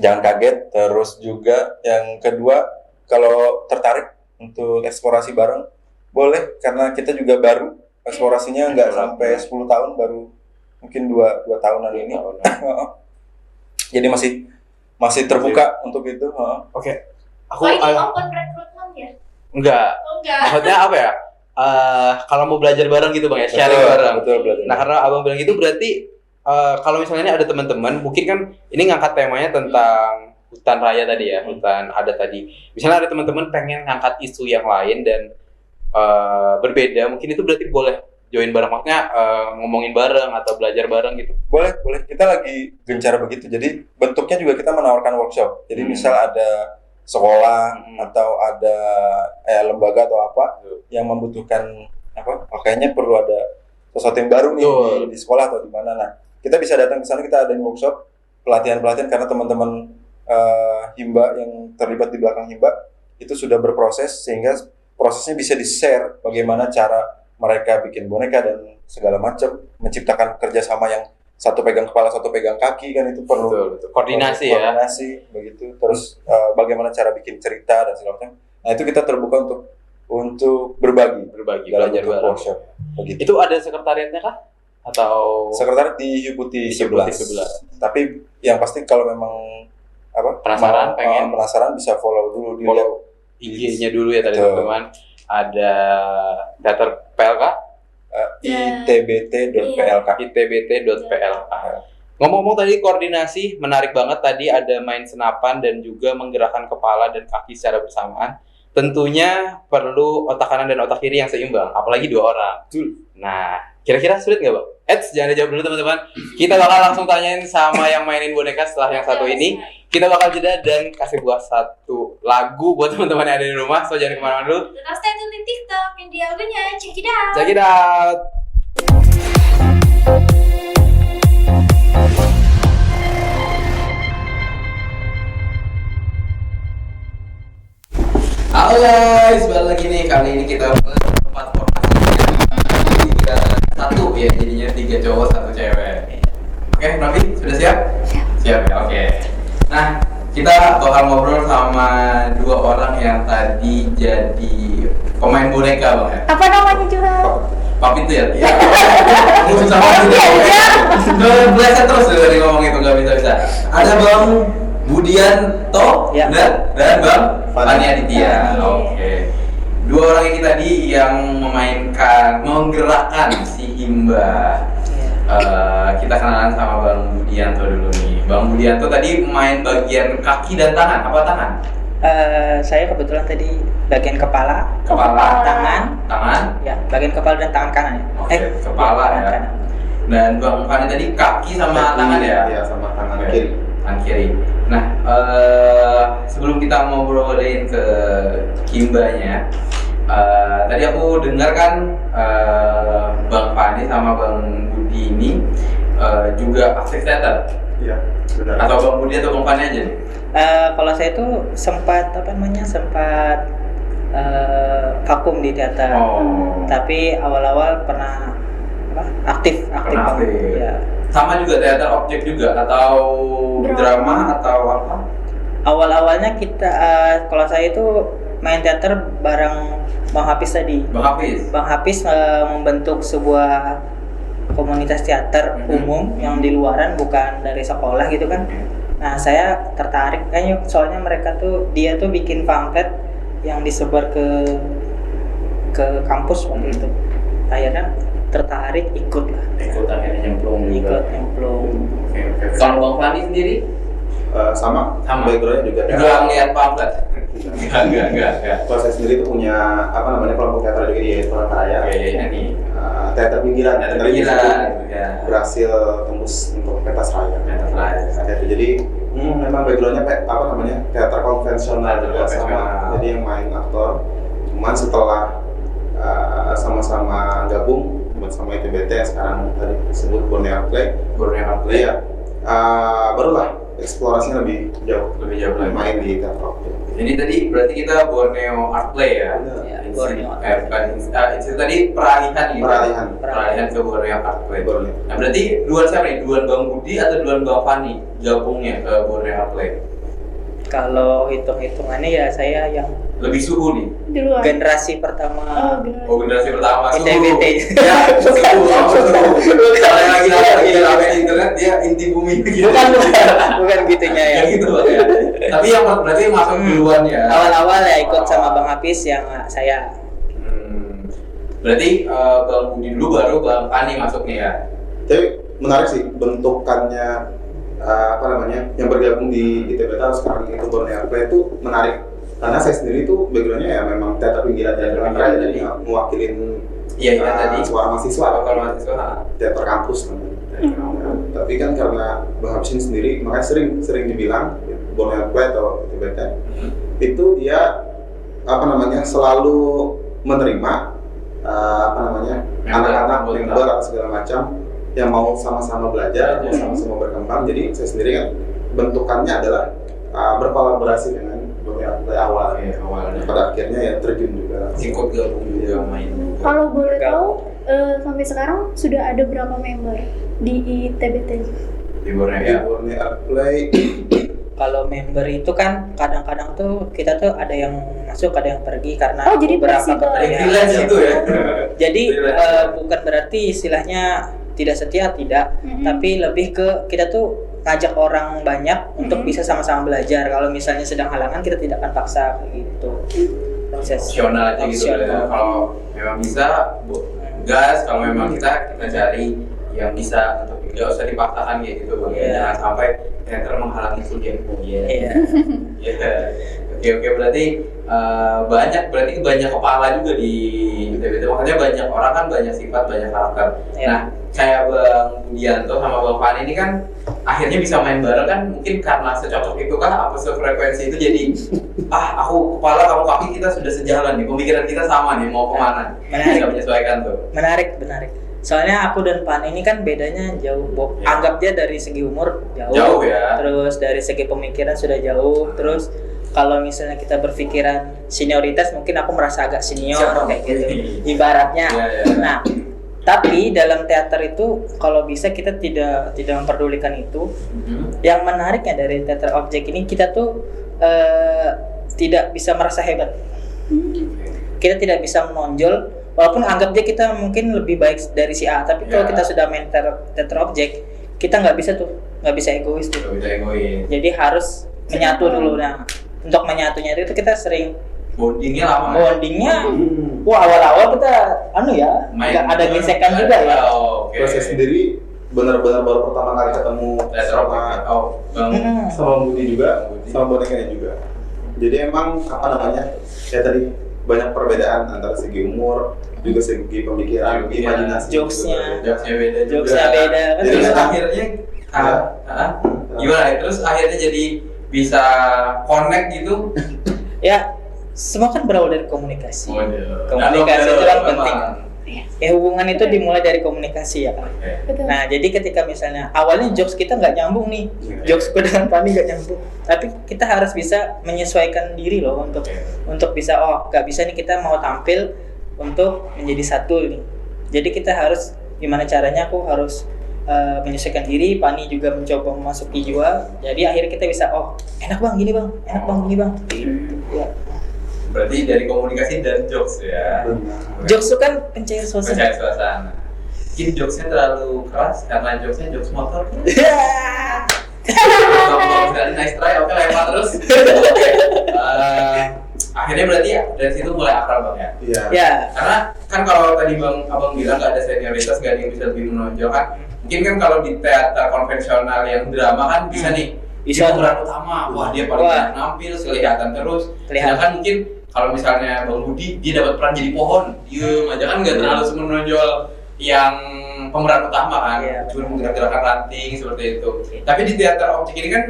Jangan kaget. Terus juga yang kedua, kalau tertarik untuk eksplorasi bareng, boleh, karena kita juga baru, eksplorasinya nggak sampai 10 tahun, baru mungkin 2 tahunan ini. Jadi masih terbuka untuk itu. Oke. Aku Oh, ini open recruitment ya? enggak. Oh, enggak. Maksudnya apa ya? Kalau mau belajar bareng gitu Bang ya, sharing bareng. Betul, belajar. Nah, karena Abang bilang gitu berarti kalau misalnya ini ada teman-teman, mungkin kan ini ngangkat temanya tentang hutan raya tadi ya, hutan adat tadi. Misalnya ada teman-teman pengen ngangkat isu yang lain dan berbeda, mungkin itu berarti boleh join bareng, maksudnya ngomongin bareng atau belajar bareng gitu. Boleh. Kita lagi gencar begitu. Jadi bentuknya juga kita menawarkan workshop. Jadi misal ada sekolah atau ada lembaga atau apa yang membutuhkan kayaknya perlu ada sesuatu yang baru nih di sekolah atau di mana. Nah, kita bisa datang ke sana, kita adain workshop, pelatihan karena teman-teman himba yang terlibat di belakang himba itu sudah berproses, sehingga prosesnya bisa di-share bagaimana cara mereka bikin boneka dan segala macam, menciptakan kerjasama yang satu pegang kepala, satu pegang kaki, kan itu perlu Betul. Koordinasi ya. Begitu. Terus bagaimana cara bikin cerita dan segala macam. Nah, itu kita terbuka untuk berbagi dalam belajar bentuk bareng. workshop. Begitu. Itu ada sekretariatnya kah? Atau Sekretariat di Hyuputi 11. Tapi yang pasti kalau memang Penasaran, penasaran bisa follow dulu, follow IG-nya dulu ya tadi Betul. teman-teman. Ada teater PLK, itbt.plk. itbt.plk. Ngomong-ngomong tadi koordinasi, menarik banget tadi ada main senapan dan juga menggerakkan kepala dan kaki secara bersamaan. Tentunya perlu otak kanan dan otak kiri yang seimbang, apalagi 2 orang. Nah, kira-kira sulit nggak Bang? Jangan dijawab dulu teman-teman. Kita bakal langsung tanyain sama yang mainin boneka setelah yang satu ini. Kita bakal jeda dan kasih buat satu lagu buat teman-teman yang ada di rumah. So jangan kemana-mana dulu. Tetap stay tune di TikTok yang di lagunya Check It Out. Check it out. Halo guys, balik lagi nih. Kali ini kita ke tempat formasinya. Jadi kita satu ya, jadinya 3 cowok 1 cewek. Oke, Nabi sudah siap? Siap ya, oke. Nah, kita bakal ngobrol sama 2 orang yang tadi jadi pemain boneka Bang ya. Apa namanya juga? Papit tuh ya? Iya. Musuh sama gitu ya. Belajar terus dari ngomong itu, nggak bisa-bisa. Ada Bang Budianto Ya. dan Bang Fani Aditya. Oke. Oke. 2 orang ini tadi yang menggerakkan si himba. Kita kenalan sama Bang Budianto dulu nih. Bang Budianto tadi main bagian kaki dan tangan. Apa tangan? Saya kebetulan tadi bagian kepala, tangan, ya bagian kepala dan tangan kanan ya. Oke, kepala tangan ya. kanan. Dan Bang Fani tadi kaki sama tangan ya? Iya, sama tangan Oke, kiri. tangan kiri. Nah, sebelum kita ngobrolin ke himbanya, tadi aku dengar kan Bang Fani sama Bang Budi ini juga aktif teater. Iya, benar. Atau Bang Budi atau Bang Fani aja nih? Kalau saya itu sempat vakum di teater. Oh. Tapi awal-awal pernah aktif Pernah banget. aktif. Ya. Sama juga teater objek juga atau drama atau apa? Awal-awalnya kita kalau saya itu main teater bareng Bang Hafiz tadi. Bang Hafiz. Bang Hafiz membentuk sebuah komunitas teater umum yang di luaran, bukan dari sekolah gitu kan. Nah, saya tertarik kayaknya, soalnya dia tuh bikin pamflet yang disebar ke kampus waktu itu. Akhirnya tertarik, ikut lah. Ikut akhirnya nyemplung. Oke. Kalau Bang Fani sendiri? Sama backgroundnya juga. Juga ngeliat pamflet? Enggak. Kalau saya sendiri tuh punya kelompok teater juga di Torakaraya. Iya nih. Teater pinggiran. Teater Teater pinggiran, ya. berhasil tembus untuk pentas raya. Jadi memang backgroundnya teater konvensional juga sama. Jadi yang main aktor. Cuman setelah sama-sama gabung bersama ITBT yang sekarang tadi disebut Borneo Play. Borneo Play. Iya. Barulah eksplorasinya lebih jauh lagi. main di teater objek. Ini tadi berarti kita Borneo Art Play ya. Ya, Borneo Art Itu tadi peralihan gitu. Peralihan Ke Borneo Art Play. Borneo. Nah, berarti duluan siapa nih? Duluan Bang Budi atau duluan Bang Fani gabungnya ke Borneo Art Play? Kalau hitung-hitungannya ya saya yang Lebih suhu nih. Duluan. generasi pertama Oh, generasi pertama suhu. ITBT. Ya, suhu. Kalau yang lagi rame di internet dia inti bumi gitu. bukan gitunya ya. Ya gitu Bang ya. Tapi yang berarti masuk duluan ya. Awal-awal ya ikut sama Bang Hafiz yang saya. Berarti Bang Budi dulu baru Bang Fani masuk nih ya. Tapi menarik sih bentukannya yang bergabung di ITB sekarang itu Borneo Art Play itu menarik karena saya sendiri tuh backgroundnya ya memang teater pinggiran jadi mewakilin tadi suara mahasiswa kalau mahasiswa teater kampus tapi kan karena Bang Hafiz sendiri makanya sering dibilang Borneo Art Play atau ITB itu dia selalu menerima anak-anak member atau segala macam yang mau sama-sama belajar, mau sama-sama berkembang. Jadi saya sendiri kan bentukannya adalah berkolaborasi dengan Borneo Art Play awalnya. Pada akhirnya ya terjun juga. Ikut gabung juga main. Kalau boleh tahu, sampai sekarang sudah ada berapa member di ITBT? Di Borneo Borneo Art Play. Kalau member itu kan kadang-kadang tuh kita tuh ada yang masuk, ada yang pergi karena jadi fleksibel. Freelance itu ya. Jadi bukan berarti istilahnya tidak setia, tidak, tapi lebih ke kita tuh ngajak orang banyak untuk bisa sama-sama belajar. Kalau misalnya sedang halangan kita tidak akan paksa kayak gitu. Proses Opsional aja gitu ya. Kalau memang bisa gas, kalau memang kita cari yang bisa untuk nggak usah dipaksakan kayak gitu Bang. Jangan sampai teater menghalangi kuliah. Oke, berarti banyak kepala juga di ITB. Makanya banyak orang kan banyak sifat, banyak karakter. Nah, kayak Bang Budianto sama Bang Fani ini kan akhirnya bisa main bareng kan mungkin karena secocok itu kah, apa sefrekuensi itu jadi aku kepala kamu kaki kita sudah sejalan nih, pemikiran kita sama nih mau kemana, bisa menyesuaikan tuh. Menarik. Soalnya aku dan Fani ini kan bedanya jauh, Bob. Anggap dia dari segi umur jauh ya. Terus dari segi pemikiran sudah jauh. Terus kalau misalnya kita berpikiran senioritas, mungkin aku merasa agak senior kayak gitu. Ibaratnya. Nah, tapi dalam teater itu kalau bisa kita tidak memperdulikan itu. Yang menariknya dari teater objek ini kita tuh tidak bisa merasa hebat. Kita tidak bisa menonjol. Walaupun anggap dia kita mungkin lebih baik dari si A, tapi kalau kita sudah main teater objek, kita nggak bisa egois tuh. Jadi harus menyatu dulu. Nah, untuk menyatunya itu kita sering bondingnya lama. Wah, awal-awal kita ada gesekan juga ya. Kalau saya sendiri benar-benar baru pertama kali ketemu sama Budi juga, sama bonekanya juga. Jadi emang ya tadi banyak perbedaan antara segi umur, juga segi pemikiran, imajinasi, jokesnya beda. Jadi akhirnya gimana? Terus akhirnya jadi bisa connect gitu. Ya, semua kan berawal dari komunikasi. Komunikasi itu kan penting. Hubungan itu dimulai dari komunikasi ya kan. Nah, jadi ketika misalnya awalnya jokes kita nggak nyambung nih, jokesku dengan Fani nggak nyambung, tapi kita harus bisa menyesuaikan diri loh untuk bisa nggak bisa nih kita mau tampil untuk menjadi satu nih. Jadi kita harus gimana caranya aku harus menyesuaikan diri, Fani juga mencoba memasuki jiwa. Jadi akhirnya kita bisa enak bang gini bang, gitu ya. Berarti dari komunikasi dan jokes ya. Jokes itu kan pencair suasana. Mungkin jokesnya terlalu keras karena jokesnya jokes motor. Nice try, oke lempar terus. Akhirnya berarti ya dari situ mulai akrab bang ya. Iya. Karena kan kalau tadi abang bilang nggak ada senioritas, nggak ada yang bisa lebih menonjol kan. Mungkin kan kalau di teater konvensional yang drama kan bisa nih. Bisa peran utama, dia paling banyak nampil, kelihatan terus. Sedangkan mungkin kalau misalnya Bang Budi, dia dapat peran jadi pohon, diem aja kan nggak terlalu menonjol yang pemeran utama kan, cuma menggerak-gerakkan ranting seperti itu. Tapi di teater objek ini kan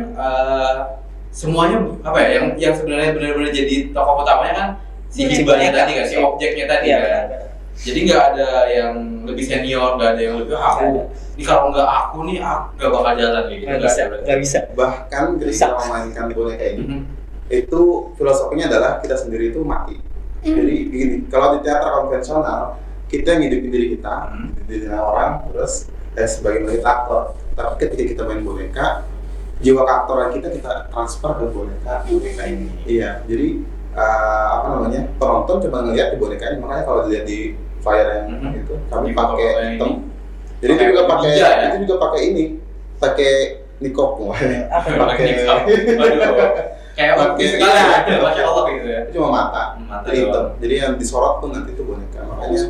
semuanya yang sebenarnya benar-benar jadi tokoh utamanya kan si hibahnya tadi kan, si objeknya tadi kan. Jadi nggak ada yang lebih senior, nggak ada yang lebih aku. Ini kalau nggak aku nih, aku nggak bakal jalan kayak gitu. Nggak bisa. Bahkan ketika memainkan boneka ini, itu filosofinya adalah kita sendiri itu mati. Jadi begini, kalau di teater konvensional kita ngidupin diri kita, diri orang, terus sebagai menjadi aktor. Tapi ketika kita main boneka, jiwa keaktoran kita transfer ke boneka ini. Iya, jadi penonton cuma ngelihat di boneka ini, makanya kalau dilihat di flyer yang itu kami pakai hitam. Jadi itu juga pakai pakai nikop, pakai kayak waktu sekali ya, masya Allah gitu ya. Cuma mata hitam. Jadi yang disorot pun nanti itu boneka. Makanya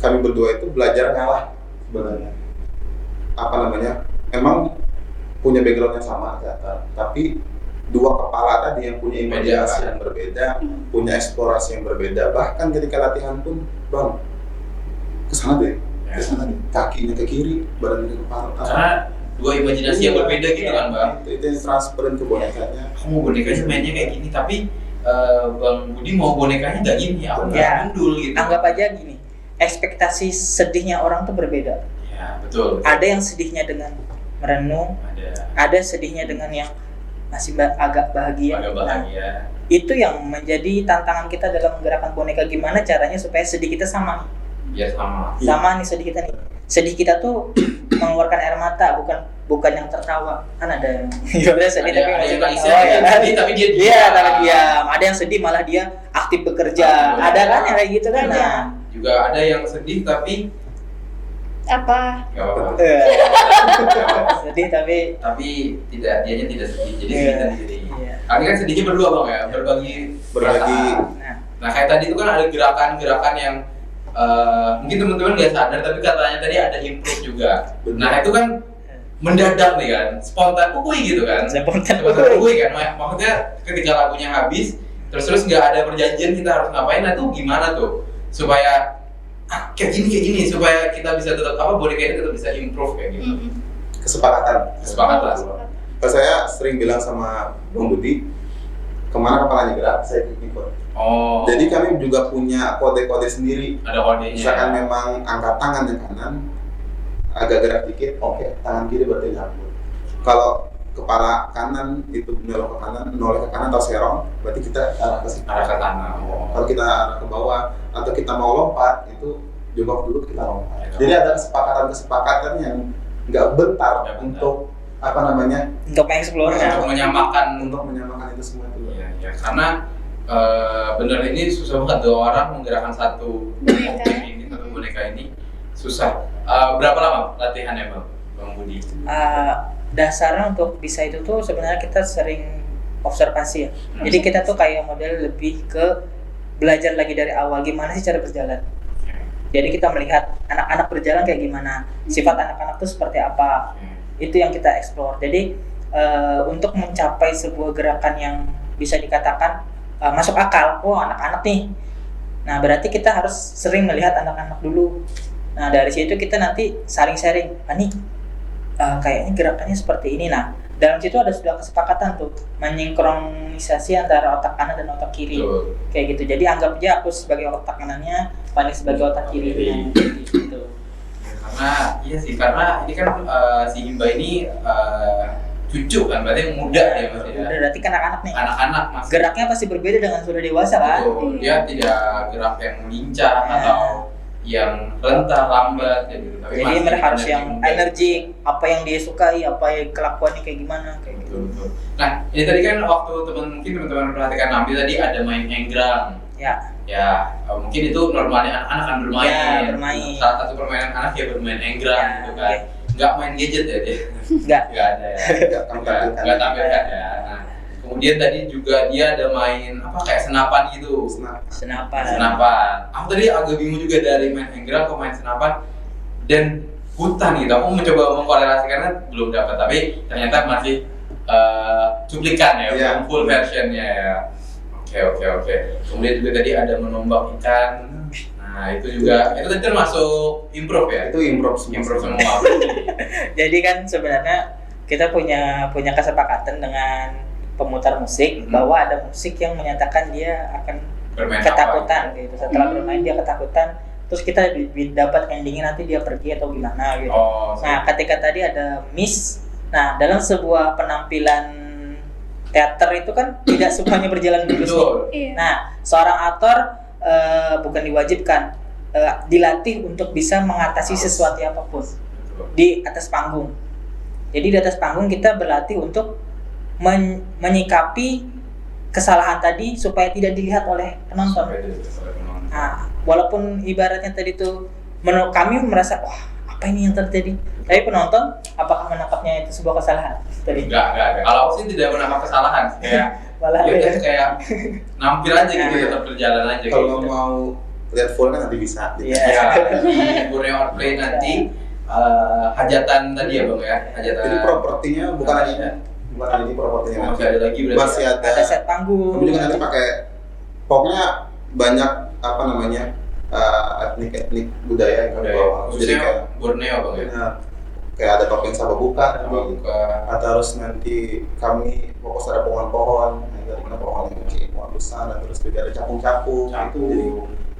kami berdua itu belajar ngalah sebenarnya. Emang punya background yang sama teater, tapi dua kepala tadi yang punya imajinasi yang berbeda, punya eksplorasi yang berbeda. Bahkan ketika latihan pun, bang, kesana deh, kakinya ke kiri, badannya ke kepala. Karena dua imajinasi yang berbeda gitu kan, bang. Itu yang transferin ke bonekanya. Aku mau bonekanya mainnya kayak gini, tapi Bang Budi mau bonekanya nggak gini, aku nggak gundul gitu. Anggap aja gini, ekspektasi sedihnya orang tuh berbeda. Ya, betul. Ada yang sedihnya dengan merenung, ada sedihnya dengan yang masih agak bahagia. Nah, itu yang menjadi tantangan kita dalam menggerakkan boneka, gimana caranya supaya sedih kita sama. Ya sama. Sama nih sedih kita nih. Sedih kita tuh mengeluarkan air mata, bukan yang tertawa. Kan ada yang sedih tapi ada yang sedih tapi dia diam. Ada yang sedih malah dia aktif bekerja. Ada kan yang kayak gitu kan. Nah, juga ada yang sedih tapi Apa? nggak apa-apa. sedih tapi dianya tidak sedih, jadi sedih sendiri. Kami kan sedihnya berdua bang ya, berbagi. Nah kayak tadi itu kan ada gerakan-gerakan yang mungkin teman-teman nggak sadar, tapi katanya tadi ada improve juga. Nah itu kan mendadak nih kan, spontan gitu kan. Spontan kan, maksudnya ketika lagunya habis, terus nggak ada perjanjian kita harus ngapain, nah itu gimana tuh supaya kayak gini supaya kita bisa tetap boneka ini tetap bisa improve kayak gitu. Kesepakatan. Saya sering bilang sama Bang Budi, kemana kepalanya gerak, saya ikut. Oh. Jadi kami juga punya kode-kode sendiri. Ada kodenya. Misalkan memang angkat tangan yang kanan, agak gerak dikit, oke, tangan kiri berarti nyambut. Kalau kepala kanan itu noleh ke kanan atau serong, berarti kita arah ke kanan. Kalau kita arah ke bawah atau kita mau lompat, itu jongkok dulu kita lompat. Jadi ada kesepakatan yang nggak bentar untuk untuk mengeksplor, untuk menyamakan itu semua itu. Ya, karena bener ini susah banget, dua orang menggerakkan satu boneka ini susah. Berapa lama latihannya Bang Budi? Dasarnya untuk bisa itu tuh sebenarnya kita sering observasi ya. Jadi kita tuh kayak model lebih ke belajar lagi dari awal, gimana sih cara berjalan. Jadi kita melihat anak-anak berjalan kayak gimana, sifat anak-anak tuh seperti apa. Itu yang kita explore. Jadi untuk mencapai sebuah gerakan yang bisa dikatakan masuk akal, anak-anak nih. Nah berarti kita harus sering melihat anak-anak dulu. Nah dari situ kita nanti saling sharing, nih kayaknya gerakannya seperti ini. Nah dalam situ ada sudah kesepakatan tuh mensinkronisasi antara otak kanan dan otak kiri. Kayak gitu. Jadi anggap aja aku sebagai otak kanannya, Pani sebagai otak kirinya. Gitu. Karena iya sih, karena ini kan si Himba ini cucu kan, berarti muda ya Mas ya. Berarti kan anak-anak nih. Anak-anak Mas. Geraknya pasti berbeda dengan sudah dewasa kan? Dia tidak gerak yang lincah atau yang rentah, lambat kayak gitu. Tapi jadi mereka harus yang energik, apa yang dia sukai, apa yang kelakuannya kayak gimana kayak gitu. Betul. Nah, ini tadi kan waktu mungkin teman-teman perhatikan Nampi tadi ada main enggrang. Ya, mungkin itu normalnya anak-anak kan bermain. Ya, bermain. Salah satu permainan anak ya bermain enggrang gitu kan. Nggak main gadget ya dia. Nggak ada ya. Nggak tampilkan ya. Nah, kemudian tadi juga dia ada main kayak senapan gitu. Senapan. Aku tadi agak bingung juga dari main enggrang ke main senapan dan hutan gitu. Aku mencoba mengkorelasikannya belum dapat, tapi ternyata masih cuplikan ya, belum full versionnya ya. Oke. Kemudian juga tadi ada menombak ikan. Nah itu juga, itu tadi termasuk improve ya? Itu improve semua. Jadi kan sebenarnya kita punya kesepakatan dengan pemutar musik bahwa ada musik yang menyatakan dia akan ketakutan gitu. Setelah bermain dia ketakutan, terus kita dapat endingnya nanti dia pergi atau gimana gitu. Oh, Nah, ketika tadi ada miss, nah dalam sebuah penampilan teater itu kan tidak semuanya berjalan mulus nih. betul. Iya. Nah, seorang aktor bukan diwajibkan, dilatih untuk bisa mengatasi sesuatu apapun di atas panggung. Jadi di atas panggung kita berlatih untuk menyikapi kesalahan tadi supaya tidak dilihat oleh penonton. Nah, walaupun ibaratnya tadi tuh menurut kami merasa wah apa ini yang terjadi, tapi penonton apakah menangkapnya itu sebuah kesalahan tadi? Enggak. Kalau aku sih tidak menangkap kesalahan, kayak Malah ya udah kayak nampil aja gitu, tetap berjalan aja. Kalau gitu. mau lihat full kan nanti bisa. Iya. Ya, di Borneo Art Play nanti hajatan tadi ya bang ya, hajatan. Jadi propertinya bukan hanya di propertinya Masih ada lagi berarti. masih Ada set panggung. Kami juga nanti pakai, pokoknya banyak apa namanya etnik budaya yang kami Udah ya, bawa. Jadi khususnya kayak, Borneo bang ya. kayak ada topeng Sabah Buka, Buka. terus nanti kami fokus ada pohon-pohon, dari mana pohon yang kecil, pohon besar, dan terus juga ada capung-capung. Itu jadi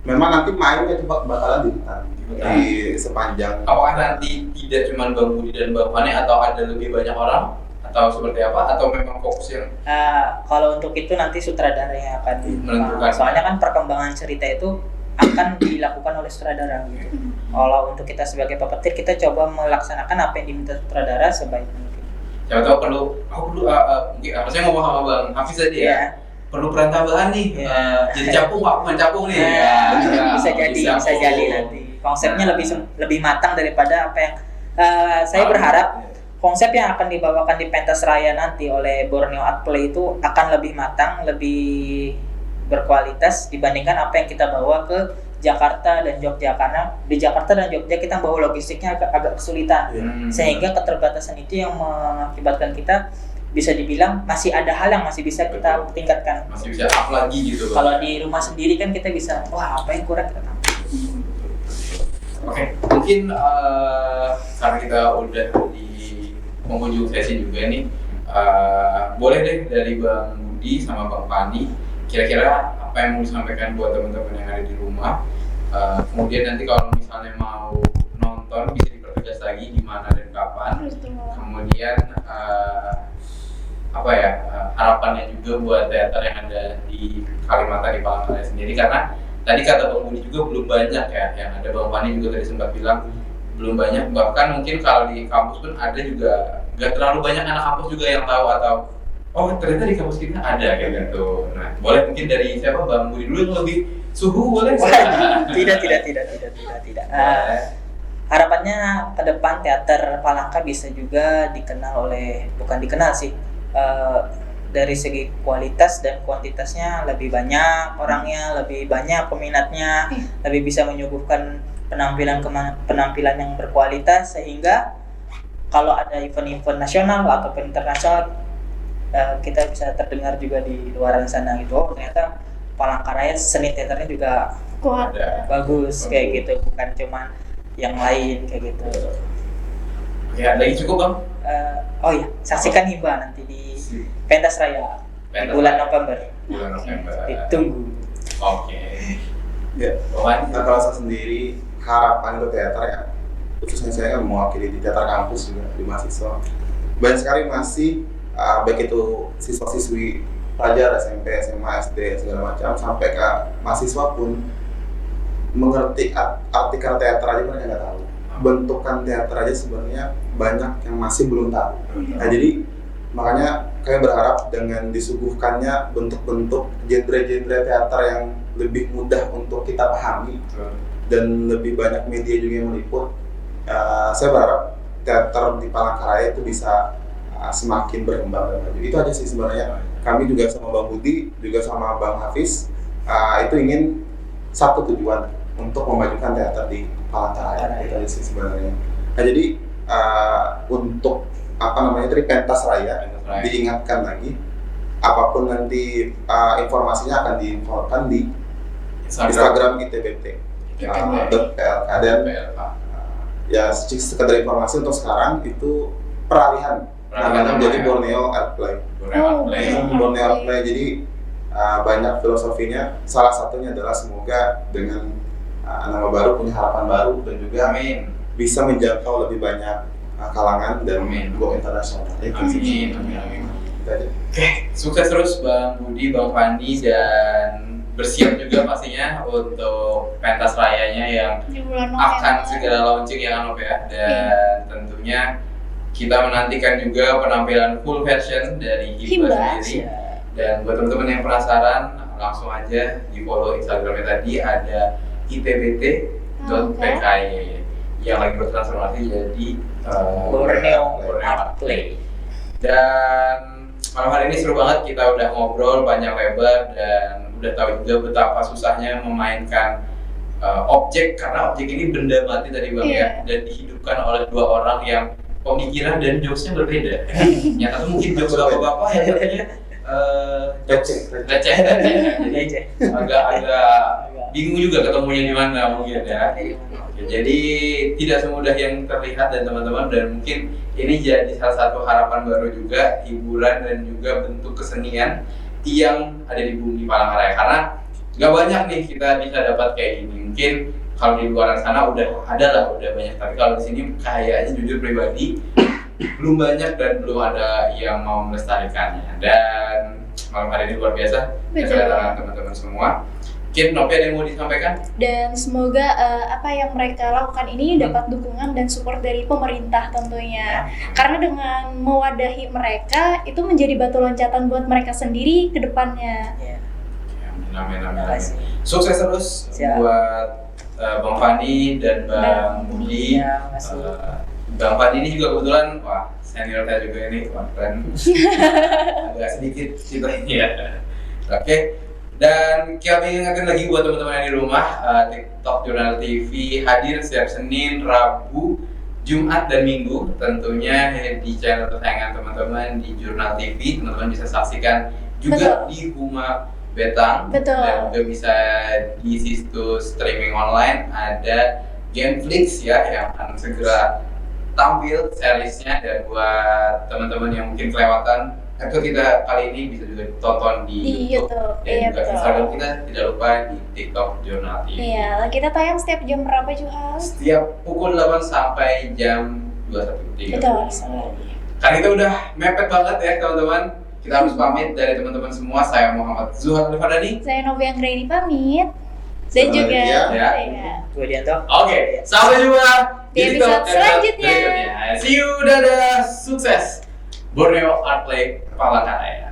memang nanti mainnya itu bakalan di hutan, di sepanjang. Apakah nanti tidak cuma Bang Budi dan Bang Fane atau ada lebih banyak orang atau seperti apa, atau memang fokus yang Kalau untuk itu nanti sutradara yang akan menentukan? soalnya kan perkembangan cerita itu akan dilakukan oleh sutradara gitu. Kalau untuk kita sebagai puppeteer kita coba melaksanakan apa yang diminta sutradara sebaik mungkin. siapa tahu aku perlu harusnya ngomong sama Bang Hafiz tadi ya. Iya. Perlu peran tambahan nih, Iya. jadi capung aku main capung nih. Nah, Ya, bisa jadi nanti konsepnya lebih matang daripada apa yang saya berharap konsep yang akan dibawakan di pentas raya nanti oleh Borneo Art Play itu akan lebih matang, lebih berkualitas dibandingkan apa yang kita bawa ke Jakarta dan Jogja, karena di Jakarta dan Jogja kita bawa logistiknya agak kesulitan, sehingga keterbatasan itu yang mengakibatkan kita bisa dibilang masih ada hal yang masih bisa kita tingkatkan. masih bisa up lagi gitu Bang. Kalau di rumah sendiri kan kita bisa, wah apa yang kurang kita tambah. Oke, mungkin karena kita udah di penghujung sesi juga nih, boleh deh dari Bang Budi sama Bang Fani, kira-kira apa yang mau disampaikan buat teman-teman yang ada di rumah. Kemudian nanti kalau misalnya mau nonton bisa dipertegas lagi di mana dan kapan. Kemudian harapannya juga buat teater yang ada di Kalimantan, di Palangkaraya sendiri, karena tadi kata Bang Budi juga belum banyak ya, yang ada Bang Fani juga tadi sempat bilang belum banyak, bahkan mungkin kalau di kampus pun ada juga gak terlalu banyak anak kampus juga yang tahu atau oh ternyata di kampus kita ada kayak gitu. Nah boleh mungkin dari siapa, Bang Budi dulu yang lebih suhu boleh? Tidak. Harapannya ke depan teater Palangka bisa juga dikenal oleh, bukan dikenal sih, dari segi kualitas dan kuantitasnya lebih banyak orangnya, lebih banyak peminatnya, lebih bisa menyuguhkan penampilan yang berkualitas, sehingga kalau ada event-event nasional ataupun internasional kita bisa terdengar juga di luar sana gitu. Oh ternyata Palangkaraya seni teaternya juga Kuat. bagus kayak gitu, bukan cuman yang lain kayak gitu. Ya lagi cukup Bang? Oh iya, saksikan Himba nanti di pentas raya di bulan November. Bulan November. Ditunggu. Oke. Ya. Bang Nah, kalau saya sendiri harapan untuk teater ya, khususnya saya kan mewakili di teater kampus juga di mahasiswa. Banyak sekali masih baik itu siswa-siswi pelajar SMP, SMA, SD segala macam, sampai ke mahasiswa pun mengerti arti kata teater aja mereka nggak tahu. Bentukan teater aja sebenarnya banyak yang masih belum tahu. Nah, jadi makanya kami berharap dengan disuguhkannya bentuk-bentuk genre-genre teater yang lebih mudah untuk kita pahami dan lebih banyak media juga yang meliput, saya berharap teater di Palangkaraya itu bisa semakin berkembang dan maju. Itu aja sih sebenarnya. Kami juga sama Bang Budi, juga sama Bang Hafiz, itu ingin satu tujuan untuk memajukan teater di Palangkaraya. Itu aja sih sebenarnya. Nah, jadi untuk tadi pentas raya diingatkan lagi, apapun nanti informasinya akan diinfokan di Instagram ITBT .plk dan ya sekedar informasi untuk sekarang itu peralihan namanya menjadi Borneo Art Play. Borneo Art Play, jadi banyak filosofinya, salah satunya adalah semoga dengan nama baru, punya harapan baru, dan juga Amin. bisa menjangkau lebih banyak kalangan dan Amin. go internasional. Amin. Amin. Gitu aja. Sukses terus Bang Budi, Bang Fandi, dan bersiap juga pastinya untuk pentas rayanya yang Di bulan akan November. segera launching ya Nop ya. Dan tentunya kita menantikan juga penampilan full version dari Himba Himba. sendiri. Dan buat teman-teman yang penasaran, langsung aja di follow Instagramnya tadi, ada itbt.pky yang lagi bertransformasi jadi Borneo Borneo Art Play. Dan malam hari ini seru banget, kita udah ngobrol panjang lebar dan udah tahu juga betapa susahnya memainkan objek, karena objek ini benda mati tadi Bang Iya. ya, dan dihidupkan oleh dua orang yang pemikiran dan jokesnya berbeda. Nyata tuh mungkin jokes bapak-bapak yang katanya jokes receh. Jadi agak bingung juga ketemunya di mana mungkin ya. Oke, jadi tidak semudah yang terlihat dan teman-teman, dan mungkin ini jadi salah satu harapan baru juga, hiburan dan juga bentuk kesenian yang ada di bumi Palangkaraya, karena nggak banyak nih kita bisa dapat kayak gini. Mungkin kalau di luar sana udah ada lah, udah banyak, tapi kalau di sini kayaknya jujur pribadi belum banyak dan belum ada yang mau melestarikannya. Dan malam hari ini luar biasa, Betul. kedatangan teman-teman semua. Mungkin Nopi ada yang mau disampaikan? Dan semoga apa yang mereka lakukan ini dapat dukungan dan support dari pemerintah tentunya. Karena dengan mewadahi mereka itu menjadi batu loncatan buat mereka sendiri ke depannya. Amin, amin, Terima amin. kasih. Sukses terus Siap. buat Bang Fani dan Bang Budi. Ya, makasih. Bang Fani ini juga kebetulan, wah senior saya juga ini, wah keren. Agak sedikit ceritanya ya. Oke. Dan kami ingatkan lagi buat teman-teman yang di rumah, TikTok Jurnal TV hadir setiap Senin, Rabu, Jumat, dan Minggu. Tentunya di channel kesayangan teman-teman di Jurnal TV, teman-teman bisa saksikan juga di Huma Betang. Betul. Dan juga bisa di situs streaming online, ada Geneflix ya, yang akan segera tampil seriesnya. Dan buat teman-teman yang mungkin kelewatan episode kita kali ini, bisa juga ditonton di YouTube. Dan Iya juga betul. Instagram kita tidak lupa di TikTok Jurnal TV. Iya, kita tayang setiap jam berapa Juhal? Setiap pukul 8 sampai jam 21.30. Betul. Karena kita udah mepet banget ya teman-teman. Kita harus pamit dari teman-teman semua. Saya Muhammad Zuhal Alifadani. Saya Novi Anggraini pamit. Dan Selamat juga ya. iya. Gue Dianto. Oke, sampai jumpa Di episode selanjutnya. berikutnya. See you, dadah, sukses. Borneo Art Play Palangkaraya.